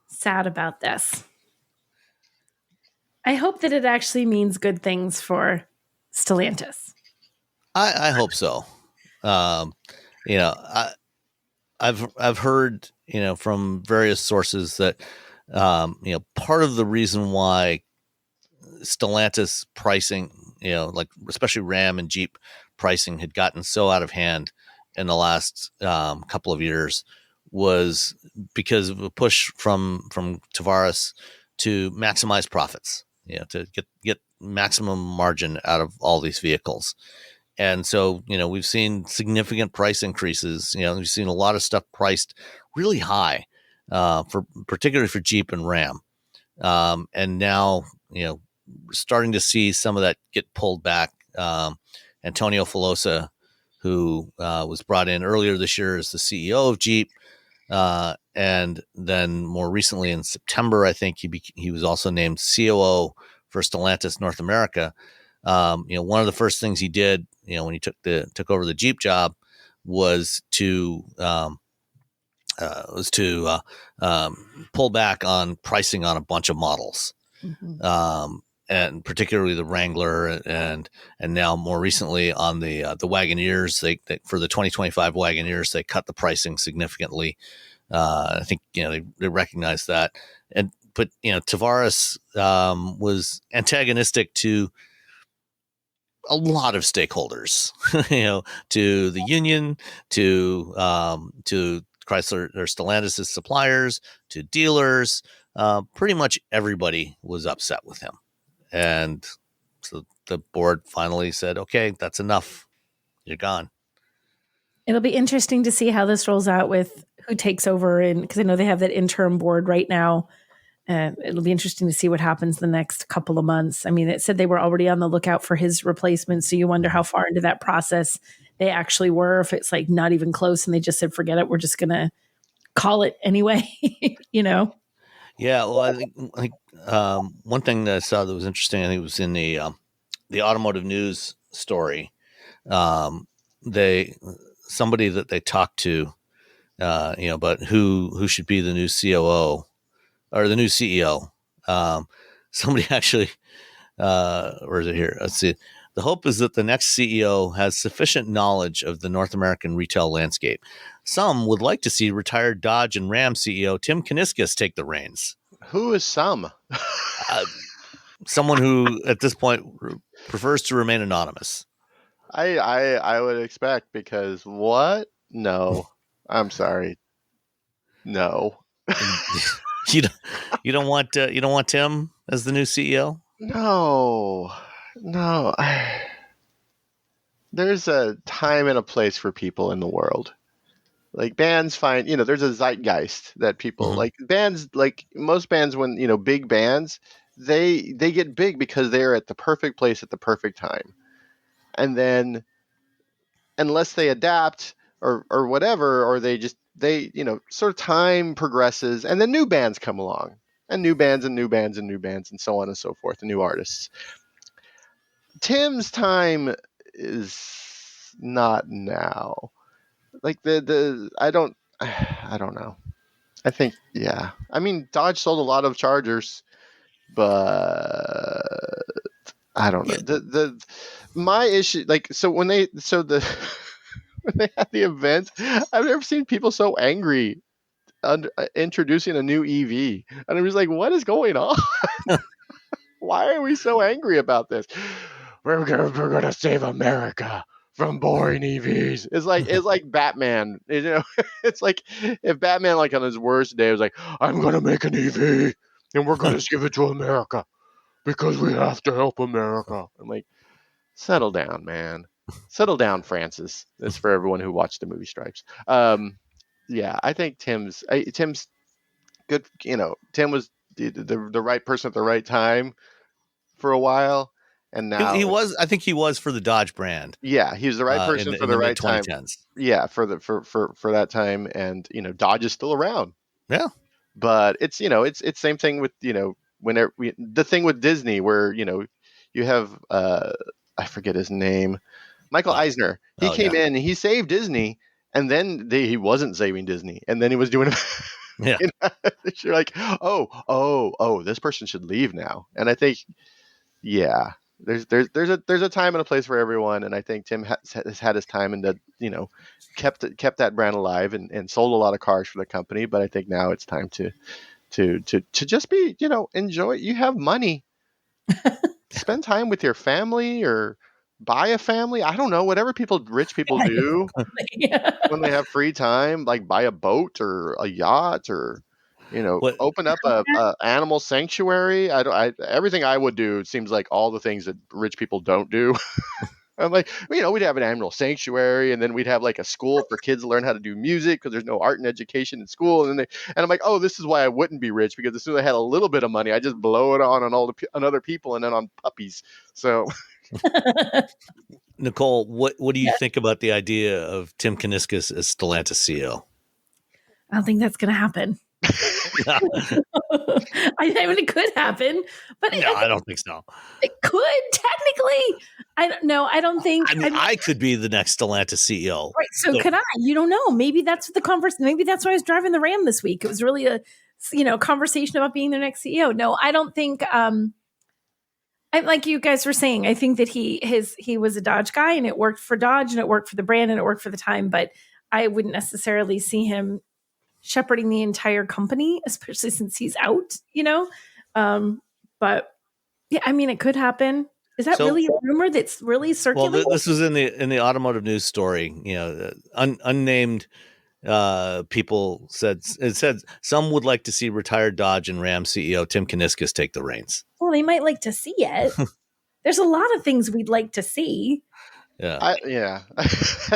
Speaker 2: sad about this. I hope that it actually means good things for Stellantis.
Speaker 1: I hope so. I've heard, from various sources that, part of the reason why Stellantis pricing, like especially Ram and Jeep pricing had gotten so out of hand in the last couple of years was because of a push from Tavares to maximize profits, to get maximum margin out of all these vehicles. And so, we've seen significant price increases. We've seen a lot of stuff priced really high, particularly for Jeep and Ram. And now, starting to see some of that get pulled back. Antonio Filosa, who was brought in earlier this year as the CEO of Jeep. And then more recently in September, I think he was also named COO for Stellantis North America. One of the first things he did, when he took over the Jeep job, was to pull back on pricing on a bunch of models. Mm-hmm. And particularly the Wrangler, and now more recently on the Wagoneers. They for the 2025 Wagoneers, they cut the pricing significantly. I think they recognize that, but Tavares was antagonistic to a lot of stakeholders, to the union, to Chrysler or Stellantis' suppliers, to dealers. Pretty much everybody was upset with him. And so the board finally said, okay, that's enough. You're gone.
Speaker 2: It'll be interesting to see how this rolls out with who takes over, and because I know they have that interim board right now. It'll be interesting to see what happens the next couple of months. I mean, it said they were already on the lookout for his replacement. So you wonder how far into that process they actually were, if it's like not even close and they just said, forget it, we're just going to call it anyway,
Speaker 1: Yeah, well, I think one thing that I saw that was interesting, I think it was in the Automotive News story. Somebody that they talked to, about who should be the new COO or the new CEO. Somebody actually, where is it here? Let's see. The hope is that the next CEO has sufficient knowledge of the North American retail landscape. Some would like to see retired Dodge and Ram CEO Tim Kuniskis take the reins.
Speaker 3: Who is some?
Speaker 1: Someone who, at this point, prefers to remain anonymous.
Speaker 3: I would expect, because what? No, I'm sorry. No.
Speaker 1: You don't want Tim as the new CEO?
Speaker 3: No. There's a time and a place for people in the world. Like bands find, there's a zeitgeist that people like. Bands, like most bands, when big bands, they get big because they're at the perfect place at the perfect time, and then unless they adapt or whatever, or they sort of time progresses, and then new bands come along, and new bands and new bands and new bands and so on and so forth, and new artists. Tim's time is not now. Like I don't know. I think, yeah. I mean, Dodge sold a lot of Chargers, but I don't know. My issue, like, so when they when they had the event, I've never seen people so angry introducing a new EV, and I'm just like, what is going on? Why are we so angry about this? We're gonna save America from boring EVs. It's like Batman. It's like if Batman, like on his worst day, was like, I'm gonna make an EV and we're gonna give it to America because we have to help America. I'm like, settle down, man. Settle down, Francis. That's for everyone who watched the movie Stripes. Yeah, I think Tim's good. Tim was the right person at the right time for a while. And now
Speaker 1: I think he was for the Dodge brand.
Speaker 3: Yeah, he was the right person for the right time. Yeah, for that time, and Dodge is still around.
Speaker 1: Yeah,
Speaker 3: but it's it's same thing with whenever the thing with Disney where you have I forget his name, Michael Eisner. He came in and he saved Disney, and then he wasn't saving Disney, and then he was doing. Yeah, you're like, oh, this person should leave now, and I think, yeah. There's a time and a place for everyone, and I think Tim has had his time and kept that brand alive and sold a lot of cars for the company. But I think now it's time to just be enjoy. You have money, spend time with your family or buy a family. I don't know, whatever rich people do when they have free time, like buy a boat or a yacht or. Open up a animal sanctuary. Everything I would do seems like all the things that rich people don't do. I'm like, we'd have an animal sanctuary, and then we'd have like a school for kids to learn how to do music because there's no art and education in school. And I'm like, oh, this is why I wouldn't be rich, because as soon as I had a little bit of money, I just blow it on other people and then on puppies. So
Speaker 1: Nicole, what do you think about the idea of Tim Kuniskis as Stellantis CEO?
Speaker 2: I don't think that's going to happen. I mean, it could happen, but
Speaker 1: no, I don't think so.
Speaker 2: It could technically. I don't know. I don't think.
Speaker 1: I mean, I could be the next Stellantis CEO.
Speaker 2: Right. So could I? You don't know. Maybe that's the conversation. Maybe that's why I was driving the Ram this week. It was really a conversation about being the next CEO. No, I don't think. Like you guys were saying, I think that he was a Dodge guy, and it worked for Dodge, and it worked for the brand, and it worked for the time. But I wouldn't necessarily see him shepherding the entire company, especially since he's out. But yeah, I mean, it could happen. Is that really a rumor that's really circulating?
Speaker 1: Well, this was in the automotive news story. Unnamed people said some would like to see retired Dodge and Ram CEO Tim Kuniskis take the reins.
Speaker 2: Well, they might like to see it. There's a lot of things we'd like to see.
Speaker 3: Yeah,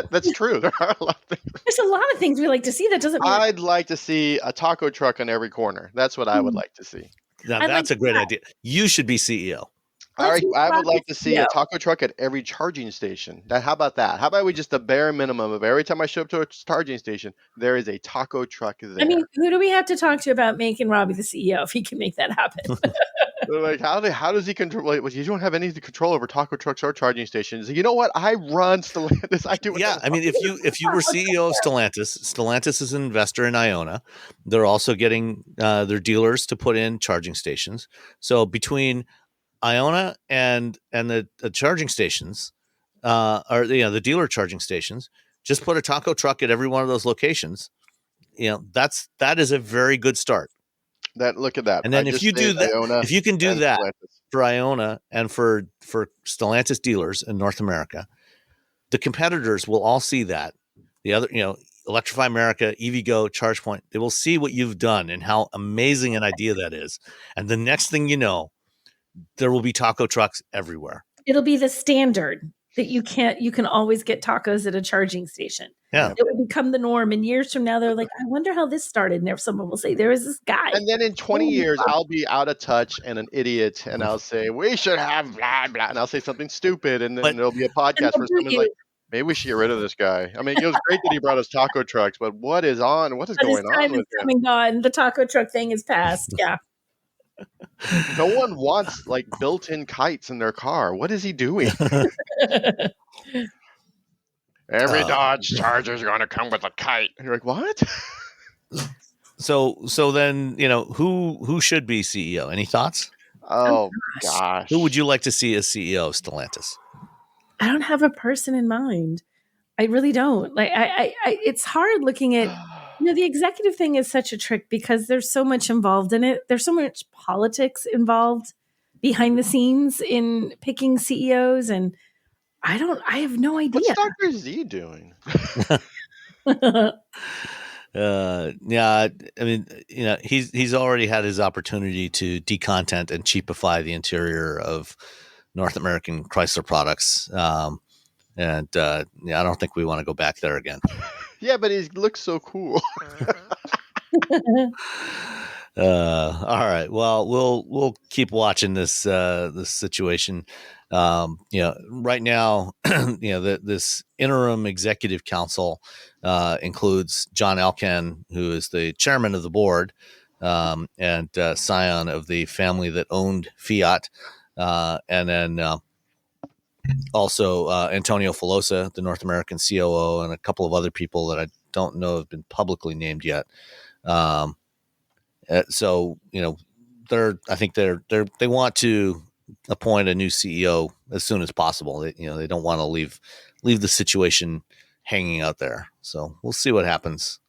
Speaker 3: that's true. There are a lot of things.
Speaker 2: There's a lot of things we like to see. That doesn't mean
Speaker 3: I'd like to see a taco truck on every corner. That's what I would like to see.
Speaker 1: Now, that's a great idea. You should be CEO.
Speaker 3: I would like to see a taco truck at every charging station. How about that? How about we just the bare minimum of every time I show up to a charging station, there is a taco truck there.
Speaker 2: I mean, who do we have to talk to about making Robbie the CEO if he can make that happen?
Speaker 3: Like, how does he control? Like, you don't have any control over taco trucks or charging stations. You know what? I run Stellantis. I do.
Speaker 1: Yeah, I mean, if you were CEO of Stellantis is an investor in Iona. They're also getting their dealers to put in charging stations. So between Iona and the charging stations, or the dealer charging stations, just put a taco truck at every one of those locations. That is a very good start.
Speaker 3: Look at that.
Speaker 1: And then if you do that, if you can do that for Iona and for Stellantis dealers in North America, the competitors will all see that. The other, Electrify America, EVgo, ChargePoint, they will see what you've done and how amazing an idea that is. And the next thing you know, there will be taco trucks everywhere.
Speaker 2: It'll be the standard that you can always get tacos at a charging station.
Speaker 1: Yeah.
Speaker 2: It would become the norm. And years from now, they're like, I wonder how this started. And someone will say, there is this guy.
Speaker 3: And then in 20 years, I'll be out of touch and an idiot. And I'll say, we should have blah, blah. And I'll say something stupid. And then there'll be a podcast where someone's like, maybe we should get rid of this guy. I mean, it was great that he brought us taco trucks, but what is going on with him?
Speaker 2: Coming gone. The taco truck thing is past. Yeah.
Speaker 3: No one wants like built-in kites in their car. What is he doing? Every Dodge Charger is going to come with a kite. And you're like, what?
Speaker 1: So then, who should be CEO? Any thoughts?
Speaker 3: Oh gosh.
Speaker 1: Who would you like to see as CEO of Stellantis?
Speaker 2: I don't have a person in mind. I really don't. Like I it's hard looking at the executive thing is such a trick because there's so much involved in it. There's so much politics involved behind the scenes in picking CEOs, and I have no idea.
Speaker 3: What's Dr. Z doing?
Speaker 1: Yeah, I mean, he's already had his opportunity to decontent and cheapify the interior of North American Chrysler products. I don't think we want to go back there again.
Speaker 3: Yeah, but he looks so cool.
Speaker 1: All right. Well, we'll keep watching this situation. Right now, this interim executive council includes John Elkann, who is the chairman of the board, and scion of the family that owned Fiat, and then also Antonio Filosa, the North American COO, and a couple of other people that I don't know have been publicly named yet. So I think they want to appoint a new CEO as soon as possible. They don't want to leave the situation hanging out there. So we'll see what happens.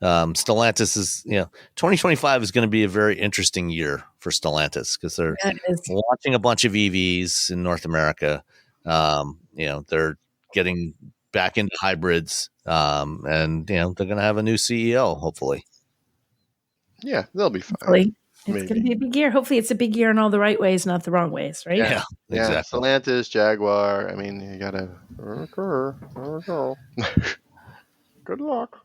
Speaker 1: Stellantis is 2025 is going to be a very interesting year for Stellantis because they're launching a bunch of EVs in North America. They're getting back into hybrids, and they're going to have a new CEO hopefully.
Speaker 3: Yeah, they'll be fine.
Speaker 2: Hopefully. It's going to be a big year. Hopefully it's a big year in all the right ways, not the wrong ways, right?
Speaker 1: Yeah, exactly.
Speaker 3: Stellantis, Jaguar. I mean, you got to good luck.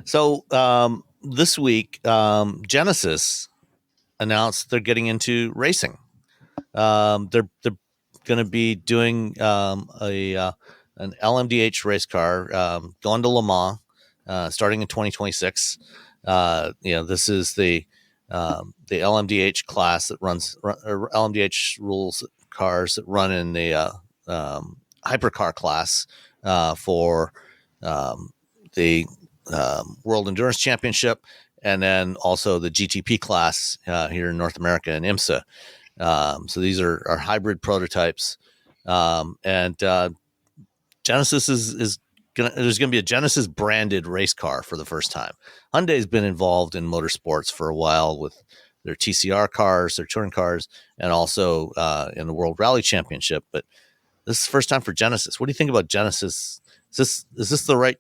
Speaker 1: So this week, Genesis announced they're getting into racing. They're going to be doing an LMDH race car going to Le Mans starting in 2026. This is the LMDH class that runs or LMDH rules cars that run in the hypercar class for the World Endurance Championship, and then also the GTP class here in North America in IMSA. So these are hybrid prototypes, and Genesis there's going to be a Genesis branded race car for the first time. Hyundai's been involved in motorsports for a while with their TCR cars, their touring cars, and also in the World Rally Championship. But this is the first time for Genesis. What do you think about Genesis? Is this the right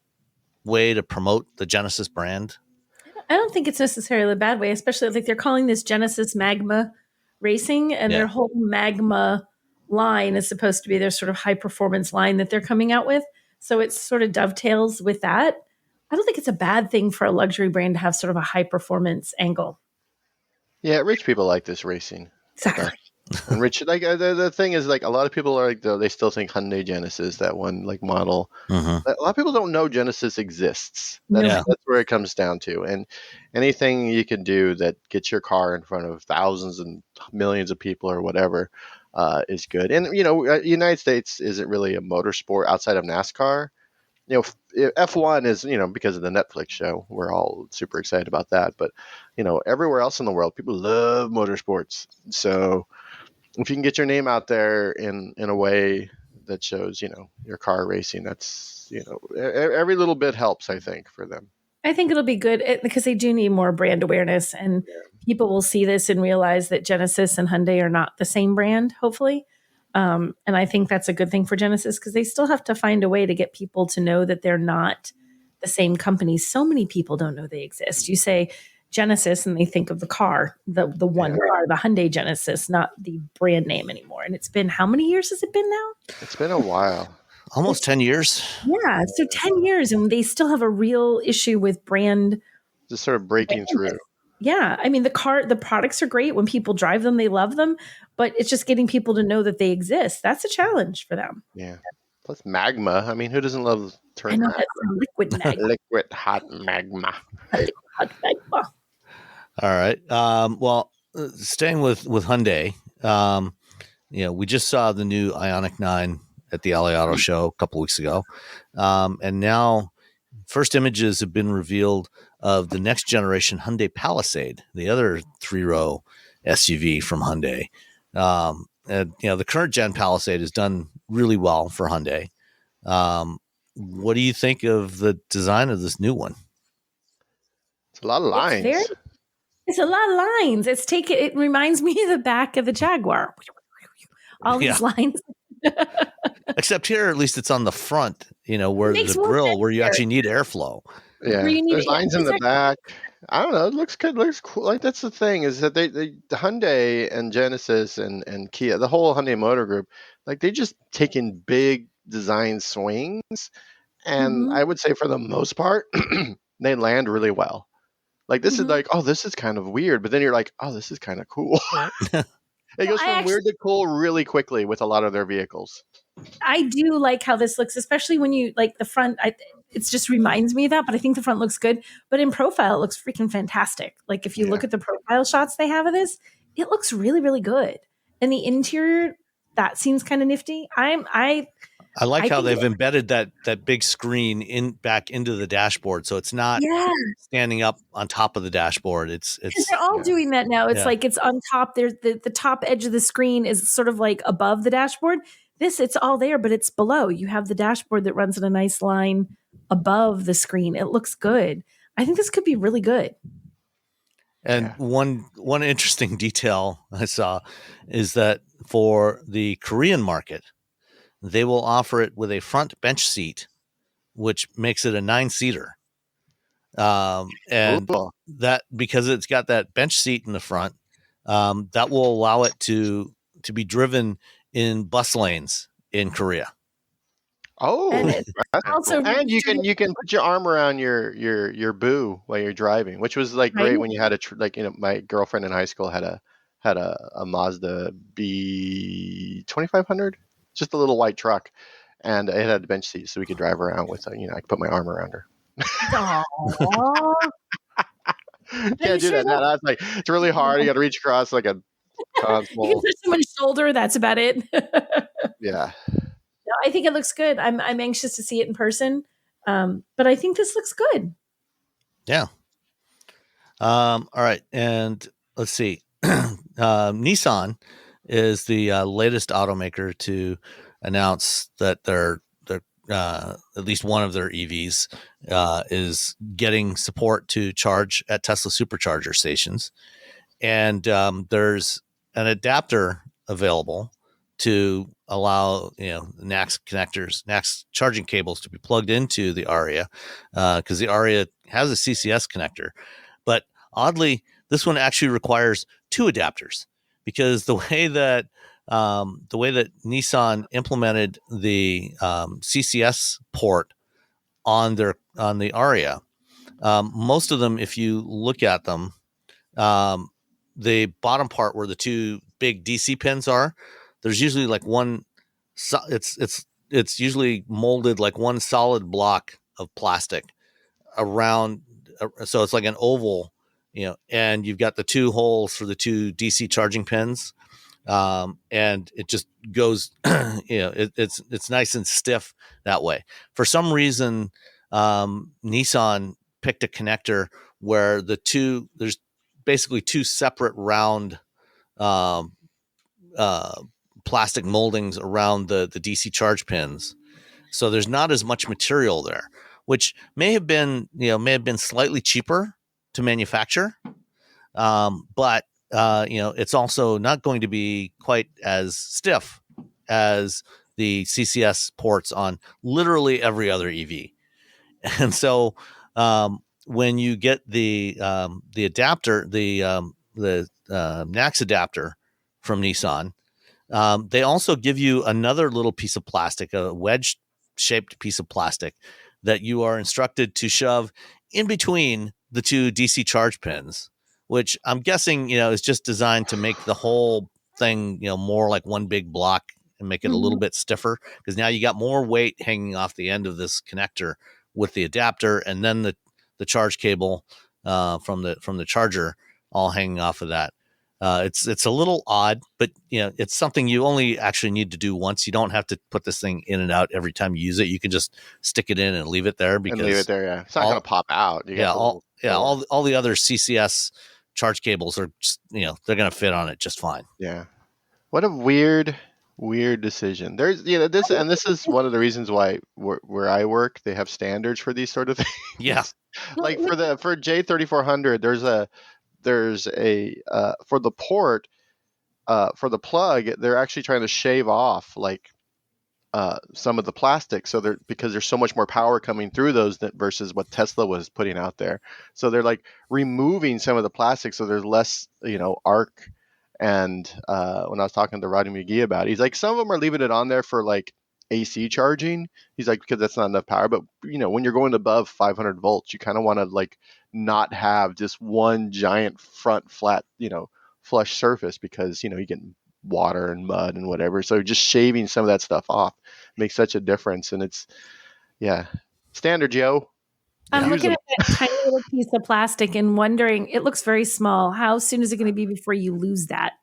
Speaker 1: way to promote the Genesis brand?
Speaker 2: I don't think it's necessarily a bad way, especially like they're calling this Genesis Magma Racing, and their whole Magma line is supposed to be their sort of high performance line that they're coming out with. So it sort of dovetails with that. I don't think it's a bad thing for a luxury brand to have sort of a high performance angle.
Speaker 3: Yeah, rich people like this racing.
Speaker 2: Exactly.
Speaker 3: And rich, like the thing is, like a lot of people are like, they still think Hyundai Genesis, that one like model.
Speaker 1: Mm-hmm.
Speaker 3: A lot of people don't know Genesis exists.
Speaker 2: Yeah.
Speaker 3: That's where it comes down to. And anything you can do that gets your car in front of thousands and millions of people or whatever is good. And United States isn't really a motorsport outside of NASCAR. F1 is, because of the Netflix show, we're all super excited about that. But, everywhere else in the world, people love motorsports. So if you can get your name out there in a way that shows, your car racing, that's, every little bit helps, I think, for them.
Speaker 2: I think it'll be good because they do need more brand awareness, and people will see this and realize that Genesis and Hyundai are not the same brand, hopefully. And I think that's a good thing for Genesis because they still have to find a way to get people to know that they're not the same company. So many people don't know they exist. You say Genesis and they think of the car, the one car, the Hyundai Genesis, not the brand name anymore. And it's been, how many years has it been now?
Speaker 3: It's been a while.
Speaker 1: Almost 10 years.
Speaker 2: Yeah. So 10 years, and they still have a real issue with brand.
Speaker 3: Just sort of breaking through.
Speaker 2: Yeah. I mean, the products are great. When people drive them, they love them, but it's just getting people to know that they exist. That's a challenge for them.
Speaker 3: Yeah. Plus magma. I mean, who doesn't love turning
Speaker 2: liquid magma?
Speaker 3: Liquid hot magma.
Speaker 2: Liquid hot magma.
Speaker 1: All right. Well, staying with Hyundai, we just saw the new Ioniq 9 at the LA Auto Show a couple weeks ago. And now first images have been revealed of the next generation Hyundai Palisade, the other 3-row SUV from Hyundai. And, the current gen Palisade has done really well for Hyundai. What do you think of the design of this new one?
Speaker 3: It's a lot of lines.
Speaker 2: It's a lot of lines. It reminds me of the back of the Jaguar. All these lines.
Speaker 1: Except here, at least it's on the front, where the grill, where you actually need airflow.
Speaker 3: Yeah, there's lines in the back. I don't know. It looks good. It looks cool. Like, that's the thing, is that the Hyundai and Genesis and Kia, the whole Hyundai Motor Group, like, they just taking big design swings. And I would say for the most part, they land really well. Like, this is like, oh, this is kind of weird. But then you're like, oh, this is kind of cool. It goes from weird to cool really quickly with a lot of their vehicles.
Speaker 2: I do like how this looks, especially when you like the front. It just reminds me of that, but I think the front looks good. But in profile, it looks freaking fantastic. Like, if you look at the profile shots they have of this, it looks really, really good. And the interior, that seems kind of nifty.
Speaker 1: I like how they've embedded that big screen back into the dashboard, so it's not standing up on top of the dashboard. It's
Speaker 2: they're all doing that now. It's like it's on top. There's the top edge of the screen is sort of like above the dashboard. It's all there, but it's below. You have the dashboard that runs in a nice line above the screen. It looks good. I think this could be really good.
Speaker 1: And one interesting detail I saw is that for the Korean market, they will offer it with a front bench seat, which makes it a 9-seater. And that, because it's got that bench seat in the front, that will allow it to be driven in bus lanes in Korea.
Speaker 3: Oh, and you can put your arm around your boo while you're driving, which was like great when you had my girlfriend in high school had a had a Mazda B2500, just a little white truck, and it had a bench seat so we could drive around with. I could put my arm around her.
Speaker 2: Aww.
Speaker 3: Can't do that now. That's like it's really hard. You got to reach across like a console.
Speaker 2: You can touch someone's shoulder. That's about it.
Speaker 3: Yeah.
Speaker 2: No, I think it looks good. I'm anxious to see it in person, but I think this looks good.
Speaker 1: Yeah. All right, and let's see. Nissan is the latest automaker to announce that they're at least one of their EVs is getting support to charge at Tesla supercharger stations, and there's an adapter available to allow NACS connectors, NACS charging cables to be plugged into the Aria, because the Aria has a CCS connector, but oddly, this one actually requires two adapters, because the way that Nissan implemented the CCS port on the Aria, most of them, if you look at them, the bottom part where the two big DC pins are, there's usually like one. It's usually molded like one solid block of plastic around, so it's like an oval, and you've got the two holes for the two DC charging pins. And it just goes, it's nice and stiff that way. For some reason, Nissan picked a connector where there's basically two separate round plastic moldings around the DC charge pins. So there's not as much material there, which may have been slightly cheaper to manufacture. But it's also not going to be quite as stiff as the CCS ports on literally every other EV. And so when you get the adapter, the NACS adapter from Nissan, they also give you another little piece of plastic, a wedge-shaped piece of plastic that you are instructed to shove in between the two DC charge pins, which I'm guessing, is just designed to make the whole thing, more like one big block and make it a little bit stiffer, because now you got more weight hanging off the end of this connector with the adapter, and then the charge cable from the charger all hanging off of that. It's a little odd, but it's something you only actually need to do once. You don't have to put this thing in and out every time you use it. You can just stick it in and leave it there, because
Speaker 3: Yeah, it's not going to pop out.
Speaker 1: All the other CCS charge cables are just, they're going to fit on it just fine.
Speaker 3: Yeah. What a weird decision. There's this is one of the reasons why where I work, they have standards for these sort of things.
Speaker 1: Yeah.
Speaker 3: Like for J3400, there's a for the port, for the plug, they're actually trying to shave off like some of the plastic, because there's so much more power coming through those versus what Tesla was putting out there. So they're like removing some of the plastic, so there's less arc. And when I was talking to Rodney McGee about it, he's like, some of them are leaving it on there for like AC charging. He's like, because that's not enough power. But when you're going above 500 volts, you kind of want to like not have just one giant front flat flush surface, because you get water and mud and whatever. So just shaving some of that stuff off makes such a difference. And it's standard, Joe.
Speaker 2: I'm looking at that tiny little piece of plastic and wondering, it looks very small. How soon is it going to be before you lose that?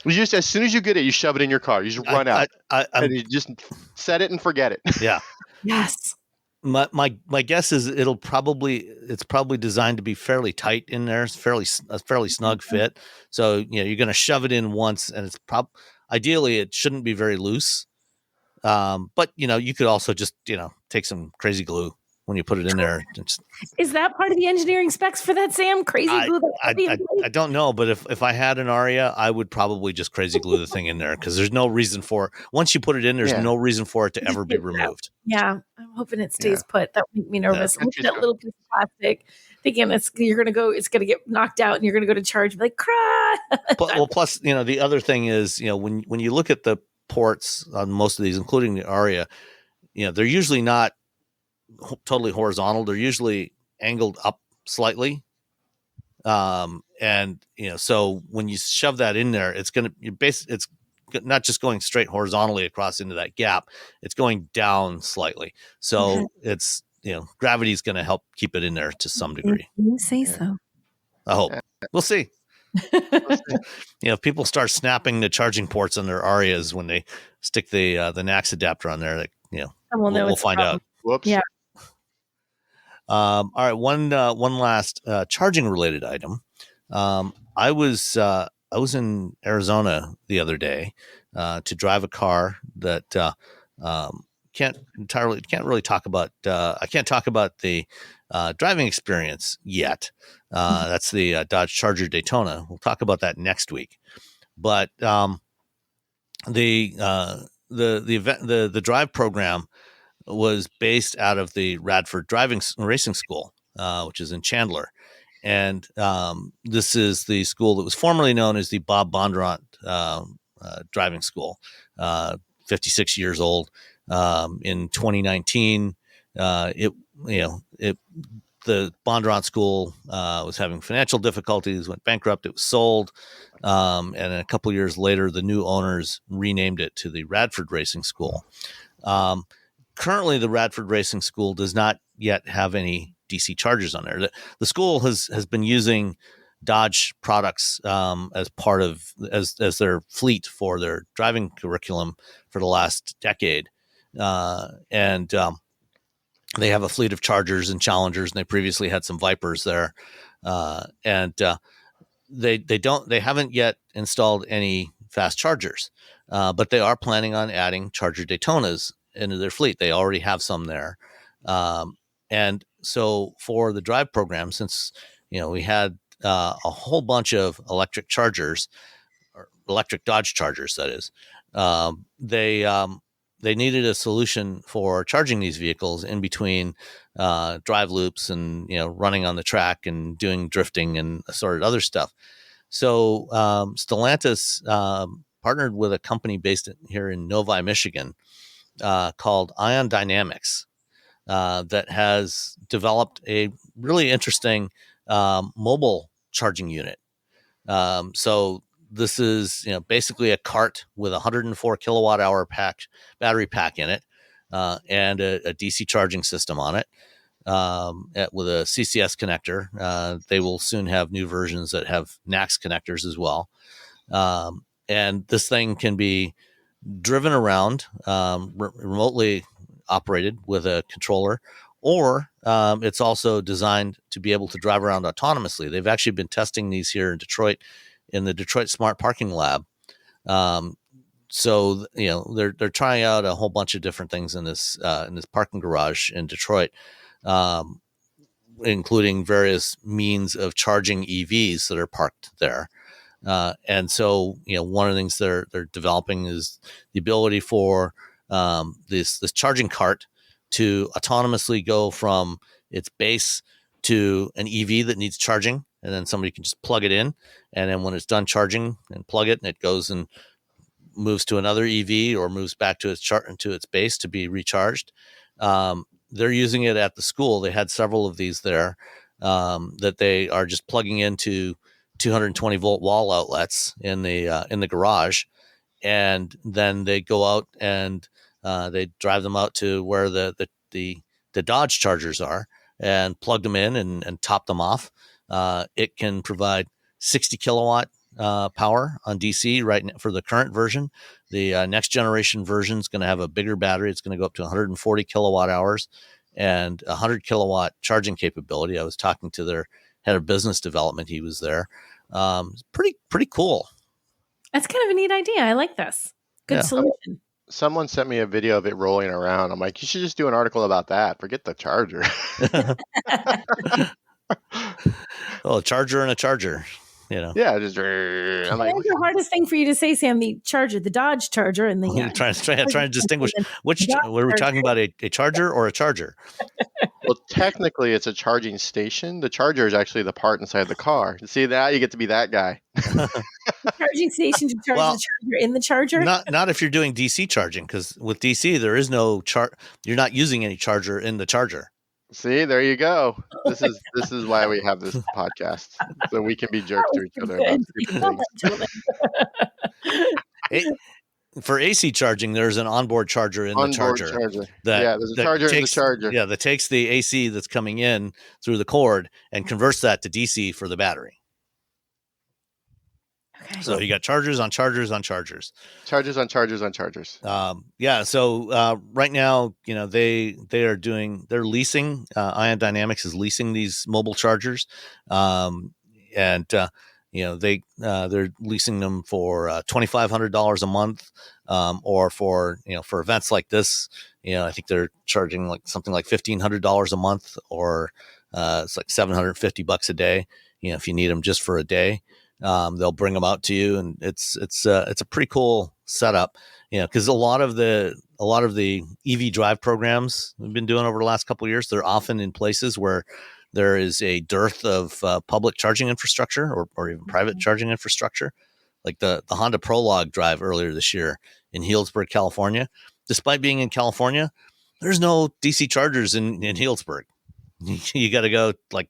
Speaker 3: Well, just as soon as you get it, you shove it in your car. You just run out and you just set it and forget it.
Speaker 1: Yeah.
Speaker 2: Yes.
Speaker 1: My guess is it's probably designed to be fairly tight in there. It's a fairly snug fit. So you're going to shove it in once, and it's ideally it shouldn't be very loose. But you could also just take some crazy glue when you put it in there.
Speaker 2: Is that part of the engineering specs for that, Sam? Crazy glue?
Speaker 1: I don't know, but if I had an Aria, I would probably just crazy glue the thing in there, because there's no reason for it. Once you put it in, there's no reason for it to ever be removed.
Speaker 2: Yeah, I'm hoping it stays put. That would make me nervous. Look at that little piece of plastic, thinking it's going to get knocked out, and you're going to go to charge, and be like, cry.
Speaker 1: Well, plus, the other thing is, when you look at the ports on most of these, including the Aria, they're usually not totally horizontal. They're usually angled up slightly. And so when you shove that in there, it's not just going straight horizontally across into that gap, it's going down slightly. So it's, gravity is going to help keep it in there to some degree.
Speaker 2: You say so.
Speaker 1: I hope. We'll see. If people start snapping the charging ports on their Arias when they stick the NACS adapter on there, we'll find out.
Speaker 3: Whoops.
Speaker 2: Yeah.
Speaker 1: All right. One last charging related item. I was in Arizona the other day to drive a car that can't really talk about. I can't talk about the driving experience yet. That's the Dodge Charger Daytona. We'll talk about that next week. But the event, the drive program was based out of the Radford Racing School, which is in Chandler. And this is the school that was formerly known as the Bob Bondurant Driving School, 56 years old. In 2019, the Bondurant School was having financial difficulties, went bankrupt. It was sold. And a couple of years later, the new owners renamed it to the Radford Racing School. Currently, the Radford Racing School does not yet have any DC chargers on there. The school has been using Dodge products as part of as their fleet for their driving curriculum for the last decade, and they have a fleet of Chargers and Challengers, and they previously had some Vipers there, and they haven't yet installed any fast chargers, but they are planning on adding Charger Daytonas into their fleet. They already have some there. And so for the drive program, since, we had a whole bunch of electric chargers, or electric Dodge Chargers, that is, they needed a solution for charging these vehicles in between drive loops and, running on the track and doing drifting and assorted other stuff. So Stellantis partnered with a company based here in Novi, Michigan, called Ion Dynamics, that has developed a really interesting mobile charging unit. So this is, basically a cart with a 104 kilowatt hour battery pack in it, and a DC charging system on it, with a CCS connector. They will soon have new versions that have NACS connectors as well. And this thing can be driven around, remotely operated with a controller, or it's also designed to be able to drive around autonomously. They've actually been testing these here in Detroit, in the Detroit Smart Parking Lab. So they're trying out a whole bunch of different things in this parking garage in Detroit, including various means of charging EVs that are parked there. And so, one of the things they're developing is the ability for this charging cart to autonomously go from its base to an EV that needs charging, and then somebody can just plug it in, and then when it's done charging and plug it, and it goes and moves to another EV or moves back to its base to be recharged. They're using it at the school. They had several of these there that they are just plugging into 220 volt wall outlets in the garage, and then they go out and they drive them out to where the Dodge Chargers are and plug them in and top them off. It can provide 60 kilowatt power on DC right now for the current version. The next generation version is going to have a bigger battery. It's going to go up to 140 kilowatt hours and 100 kilowatt charging capability. I was talking to their head of business development. He was there. Pretty cool.
Speaker 2: That's kind of a neat idea. I like this. Good solution.
Speaker 3: Someone sent me a video of it rolling around. I'm like, you should just do an article about that. Forget the charger.
Speaker 1: Well, a charger and a charger.
Speaker 3: Yeah, just. I'm like,
Speaker 2: what's the hardest thing for you to say, Sam? The Charger, the Dodge Charger, and the
Speaker 1: trying to distinguish which. Were we talking about a charger or a charger?
Speaker 3: Well, technically, it's a charging station. The charger is actually the part inside the car. See, now you get to be that guy.
Speaker 2: Charging station to charge the charger in the charger.
Speaker 1: Not if you're doing DC charging, because with DC there is no You're not using any charger in the charger.
Speaker 3: See, there you go. This is why we have this podcast, so we can be jerks to each other about stupid things.
Speaker 1: For AC charging, there's an onboard charger in the charger.
Speaker 3: There's a charger in the charger.
Speaker 1: Yeah, that takes the AC that's coming in through the cord and converts that to DC for the battery. Okay. So you got chargers on chargers on chargers.
Speaker 3: Chargers on chargers on chargers.
Speaker 1: So right now, they're leasing. Ion Dynamics is leasing these mobile chargers, and they're leasing them for $2,500 a month, or for events like this, I think they're charging like something like $1,500 a month, or it's like $750 a day. If you need them just for a day, they'll bring them out to you, and it's a pretty cool setup. Because a lot of the EV drive programs we've been doing over the last couple of years, they're often in places where there is a dearth of public charging infrastructure, or even private charging infrastructure, like the Honda Prologue drive earlier this year in Healdsburg, California. Despite being in California, there's no DC chargers in Healdsburg. You got to go like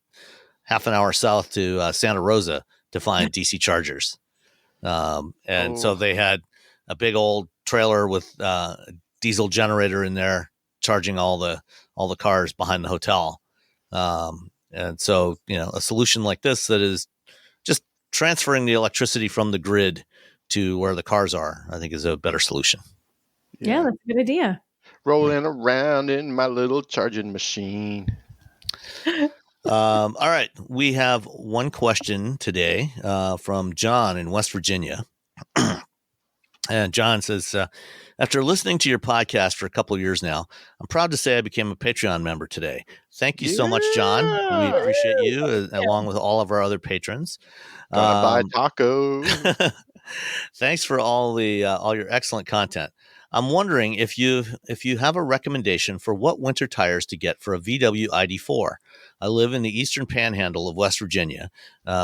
Speaker 1: half an hour south to Santa Rosa to find DC chargers. So they had a big old trailer with a diesel generator in there charging all the cars behind the hotel. And so, a solution like this that is just transferring the electricity from the grid to where the cars are, I think is a better solution.
Speaker 2: Yeah, that's a good idea.
Speaker 3: Rolling around in my little charging machine.
Speaker 1: All right. We have one question today from John in West Virginia. And John says, after listening to your podcast for a couple of years now, I'm proud to say I became a Patreon member today. Thank you so much, John. We appreciate you, along with all of our other patrons.
Speaker 3: Buy tacos.
Speaker 1: Thanks for all your excellent content. I'm wondering if you have a recommendation for what winter tires to get for a VW ID4. I live in the eastern panhandle of West Virginia,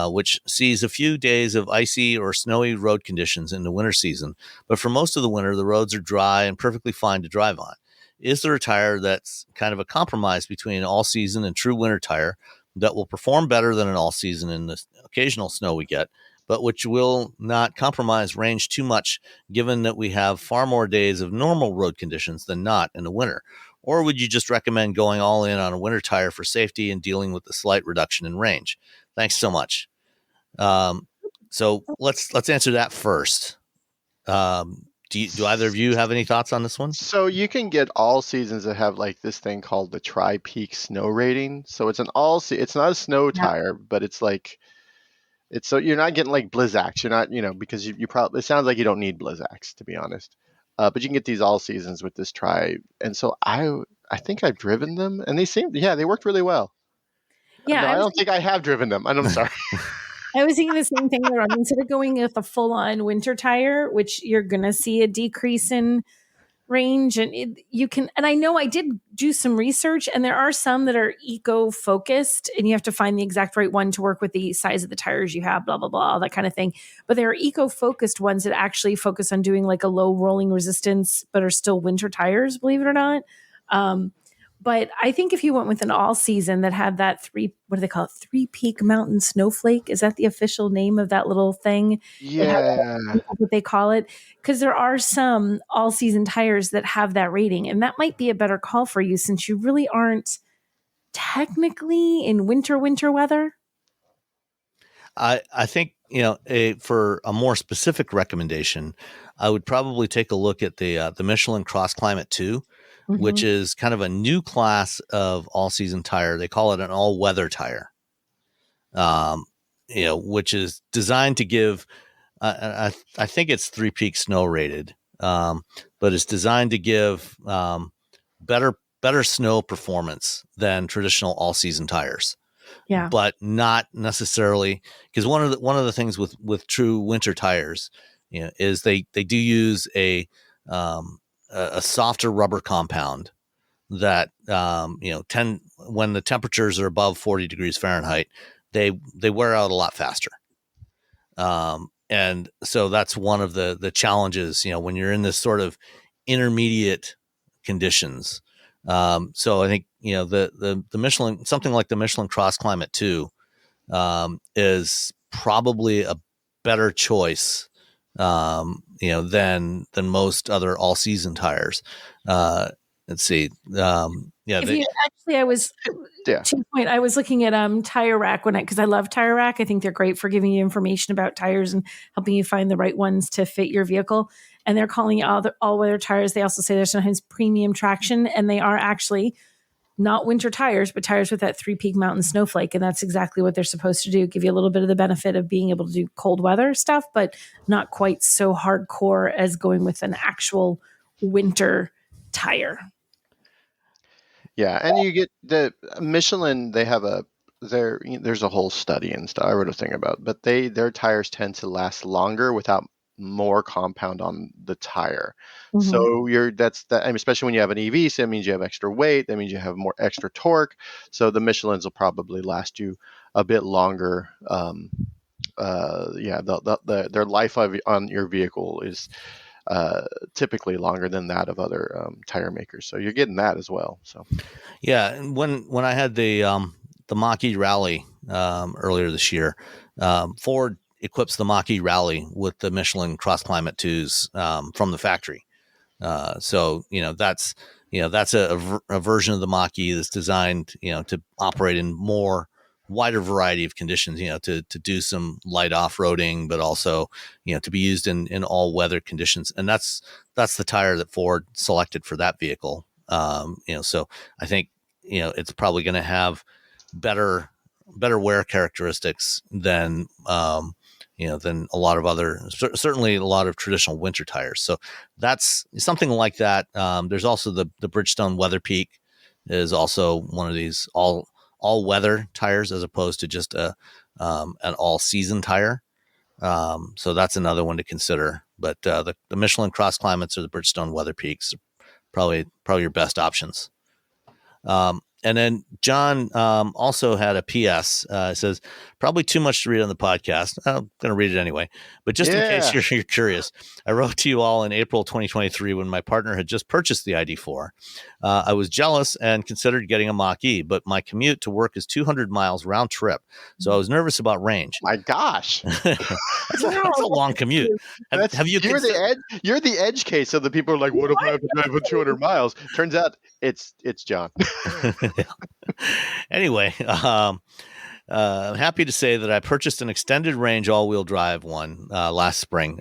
Speaker 1: which sees a few days of icy or snowy road conditions in the winter season. But for most of the winter, the roads are dry and perfectly fine to drive on. Is there a tire that's kind of a compromise between an all-season and true winter tire that will perform better than an all-season in the occasional snow we get, but which will not compromise range too much, given that we have far more days of normal road conditions than not in the winter? Or would you just recommend going all in on a winter tire for safety and dealing with the slight reduction in range? Thanks so much. So let's answer that first. Do either of you have any thoughts on this one?
Speaker 3: So you can get all seasons that have like this thing called the Tri-Peak snow rating. So it's it's not a snow tire, but it's like, so you're not getting like Blizzaks. You're not, because you probably, it sounds like you don't need Blizzaks, to be honest. But you can get these all seasons with this Tri. And so I think I've driven them, and they worked really well.
Speaker 2: Yeah.
Speaker 3: No, I don't think I have driven them. I'm sorry.
Speaker 2: I was thinking the same thing there. Instead of going with a full-on winter tire, which you're going to see a decrease in range, and and I know I did do some research, and there are some that are eco-focused, and you have to find the exact right one to work with the size of the tires you have, blah, blah, blah, that kind of thing. But there are eco-focused ones that actually focus on doing like a low rolling resistance, but are still winter tires, believe it or not. But I think if you went with an all season that had that Three-Peak Mountain Snowflake, is that the official name of that little thing?
Speaker 3: Yeah.
Speaker 2: What they call it. Because there are some all season tires that have that rating, and that might be a better call for you since you really aren't technically in winter weather.
Speaker 1: I think, for a more specific recommendation, I would probably take a look at the Michelin Cross Climate 2. Mm-hmm. Which is kind of a new class of all-season tire. They call it an all-weather tire, which is designed to give. I think it's Three-Peak snow rated, but it's designed to give better snow performance than traditional all-season tires.
Speaker 2: Yeah,
Speaker 1: but not necessarily, because one of the things with true winter tires, is they do use a softer rubber compound that, when the temperatures are above 40 degrees Fahrenheit, they wear out a lot faster. And so that's one of the challenges, when you're in this sort of intermediate conditions, So I think, the Michelin, something like the Michelin Cross Climate 2, is probably a better choice, than most other all season tires. Let's see.
Speaker 2: I was to your point, I was looking at Tire Rack because I love Tire Rack. I think they're great for giving you information about tires and helping you find the right ones to fit your vehicle. And they're calling it all weather tires. They also say there's sometimes premium traction, and they are actually not winter tires, but tires with that 3-peak mountain snowflake. And that's exactly what they're supposed to do. Give you a little bit of the benefit of being able to do cold weather stuff, but not quite so hardcore as going with an actual winter tire.
Speaker 3: Yeah. And you get the Michelin, they have there's a whole study and stuff I wrote a thing about, but their tires tend to last longer without more compound on the tire. Mm-hmm. So I mean, especially when you have an EV, so that means you have extra weight, that means you have more extra torque. So the Michelins will probably last you a bit longer. Their life on your vehicle is typically longer than that of other tire makers. So you're getting that as well. So
Speaker 1: yeah, and when I had the Mach-E Rally earlier this year, Ford equips the Mach-E Rally with the Michelin Cross Climate 2s from the factory. So that's a version of the Mach-E that's designed to operate in wider variety of conditions, to do some light off-roading, but also to be used in all weather conditions. And that's the tire that Ford selected for that vehicle. So I think it's probably going to have better wear characteristics than than a lot of other, certainly a lot of traditional winter tires. So that's something like that. There's also the Bridgestone Weather Peak is also one of these all weather tires as opposed to just an all season tire. So that's another one to consider. But the Michelin Cross Climates or the Bridgestone Weather Peaks are probably your best options. And then John also had a PS. It says, probably too much to read on the podcast. I'm going to read it anyway. But just in case you're curious, I wrote to you all in April 2023 when my partner had just purchased the ID4. I was jealous and considered getting a Mach-E, but my commute to work is 200 miles round trip. So I was nervous about range.
Speaker 3: My gosh.
Speaker 1: That's a long commute. Have you
Speaker 3: You're the edge case of the people who are like, what if I have to drive for 200 miles? Turns out it's John.
Speaker 1: Anyway, I'm happy to say that I purchased an extended range all-wheel drive one last spring,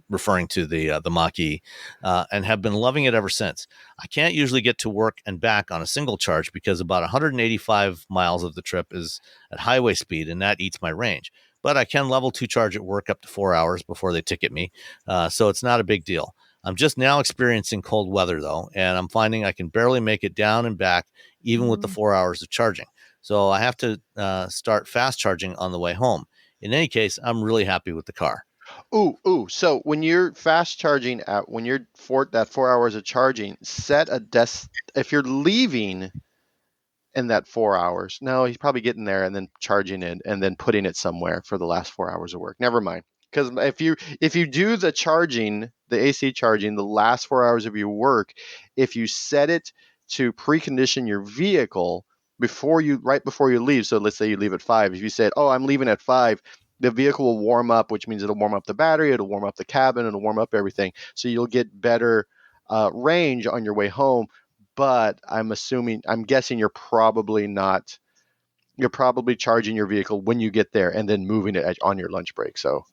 Speaker 1: referring to the Mach-E, and have been loving it ever since. I can't usually get to work and back on a single charge because about 185 miles of the trip is at highway speed, and that eats my range. But I can level 2 charge at work up to 4 hours before they ticket me, so it's not a big deal. I'm just now experiencing cold weather, though, and I'm finding I can barely make it down and back, even with the 4 hours of charging. So I have to start fast charging on the way home. In any case, I'm really happy with the car.
Speaker 3: Ooh. So when you're fast charging when you're that 4 hours of charging, set a if you're leaving in that 4 hours, no, he's probably getting there and then charging it and then putting it somewhere for the last 4 hours of work. Never mind. Because if you do the charging, the AC charging, the last 4 hours of your work, if you set it to precondition your vehicle right before you leave, so let's say you leave at 5, if you said, oh, I'm leaving at 5, the vehicle will warm up, which means it'll warm up the battery, it'll warm up the cabin, it'll warm up everything. So you'll get better range on your way home. But I'm guessing you're probably charging your vehicle when you get there and then moving it on your lunch break. So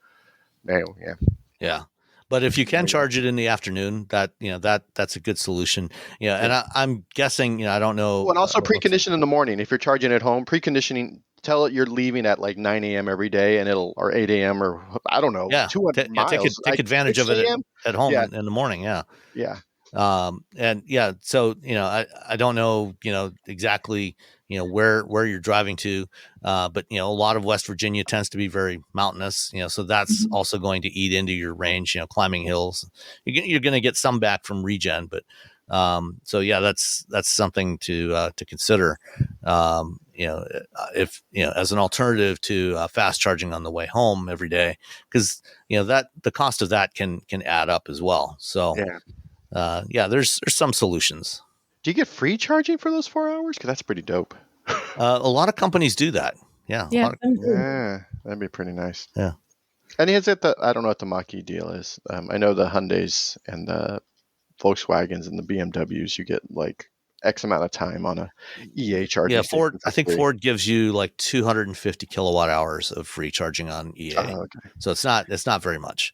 Speaker 1: yeah. But if you can charge it in the afternoon, that's a good solution. And I'm guessing, I don't know.
Speaker 3: Well, and also precondition in the morning. If you're charging at home, preconditioning, tell it you're leaving at like 9 a.m. every day, and or 8 a.m. or I don't know, 200 miles.
Speaker 1: Take advantage of it at home in the morning. Yeah.
Speaker 3: Yeah.
Speaker 1: So I don't know exactly where you're driving to, but a lot of West Virginia tends to be very mountainous, so that's also going to eat into your range. Climbing hills, you're going to get some back from regen, but so yeah, that's something to consider. If as an alternative to fast charging on the way home every day, because that the cost of that can add up as well. So. Yeah. There's some solutions.
Speaker 3: Do you get free charging for those 4 hours? Because that's pretty dope.
Speaker 1: A lot of companies do that. Yeah.
Speaker 2: Yeah.
Speaker 3: Yeah, that'd be pretty nice.
Speaker 1: Yeah.
Speaker 3: And is it I don't know what the Mach-E deal is. I know the Hyundais and the Volkswagens and the BMWs, you get like X amount of time on a EA charging.
Speaker 1: Yeah, Ford. I think Ford gives you like 250 kilowatt hours of free charging on EA.
Speaker 3: Oh, okay.
Speaker 1: So it's not very much.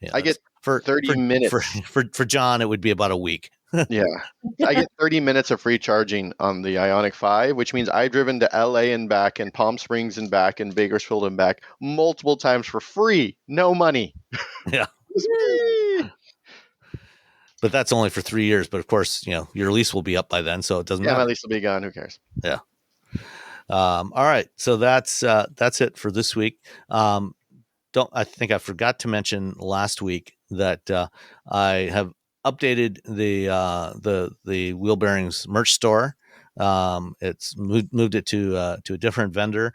Speaker 1: Yeah,
Speaker 3: I get 30 minutes.
Speaker 1: For John, it would be about a week.
Speaker 3: Yeah. I get 30 minutes of free charging on the Ioniq 5, which means I've driven to LA and back and Palm Springs and back and Bakersfield and back multiple times for free. No money.
Speaker 1: Yeah. But that's only for 3 years. But of course, your lease will be up by then, so it doesn't matter.
Speaker 3: Yeah, my lease will be gone. Who cares?
Speaker 1: Yeah. All right. So that's it for this week. I think I forgot to mention last week that I have updated the Wheel Bearings merch store. It's moved it to a different vendor.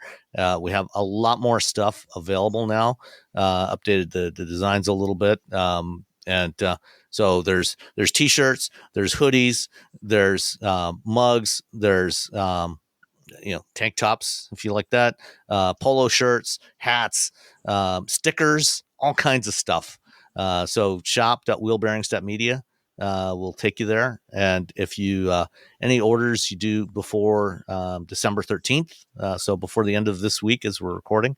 Speaker 1: We have a lot more stuff available now. Updated the designs a little bit. So there's t-shirts, there's hoodies, there's mugs, there's tank tops if you like that, polo shirts, hats, stickers, all kinds of stuff. So shop.wheelbearings.media will take you there. And if you any orders you do before December 13th, so before the end of this week as we're recording,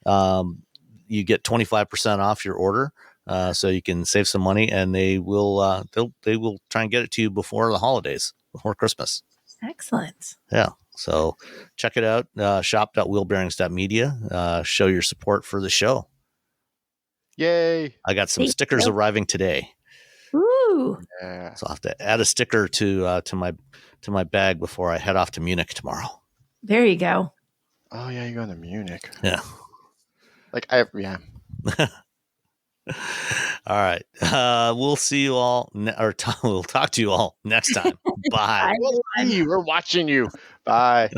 Speaker 1: you get 25% off your order. So you can save some money, and they will try and get it to you before the holidays, before Christmas.
Speaker 2: Excellent.
Speaker 1: Yeah. So check it out. Shop.wheelbearings.media. Show your support for the show.
Speaker 3: Yay.
Speaker 1: I got some stickers arriving today.
Speaker 2: Ooh.
Speaker 3: Yeah.
Speaker 1: So I'll have to add a sticker to my bag before I head off to Munich tomorrow.
Speaker 2: There you go.
Speaker 3: Oh yeah, you're going to Munich.
Speaker 1: Yeah.
Speaker 3: Yeah.
Speaker 1: All right. We'll see you all, we'll talk to you all next time. Bye.
Speaker 3: We're watching you. Bye.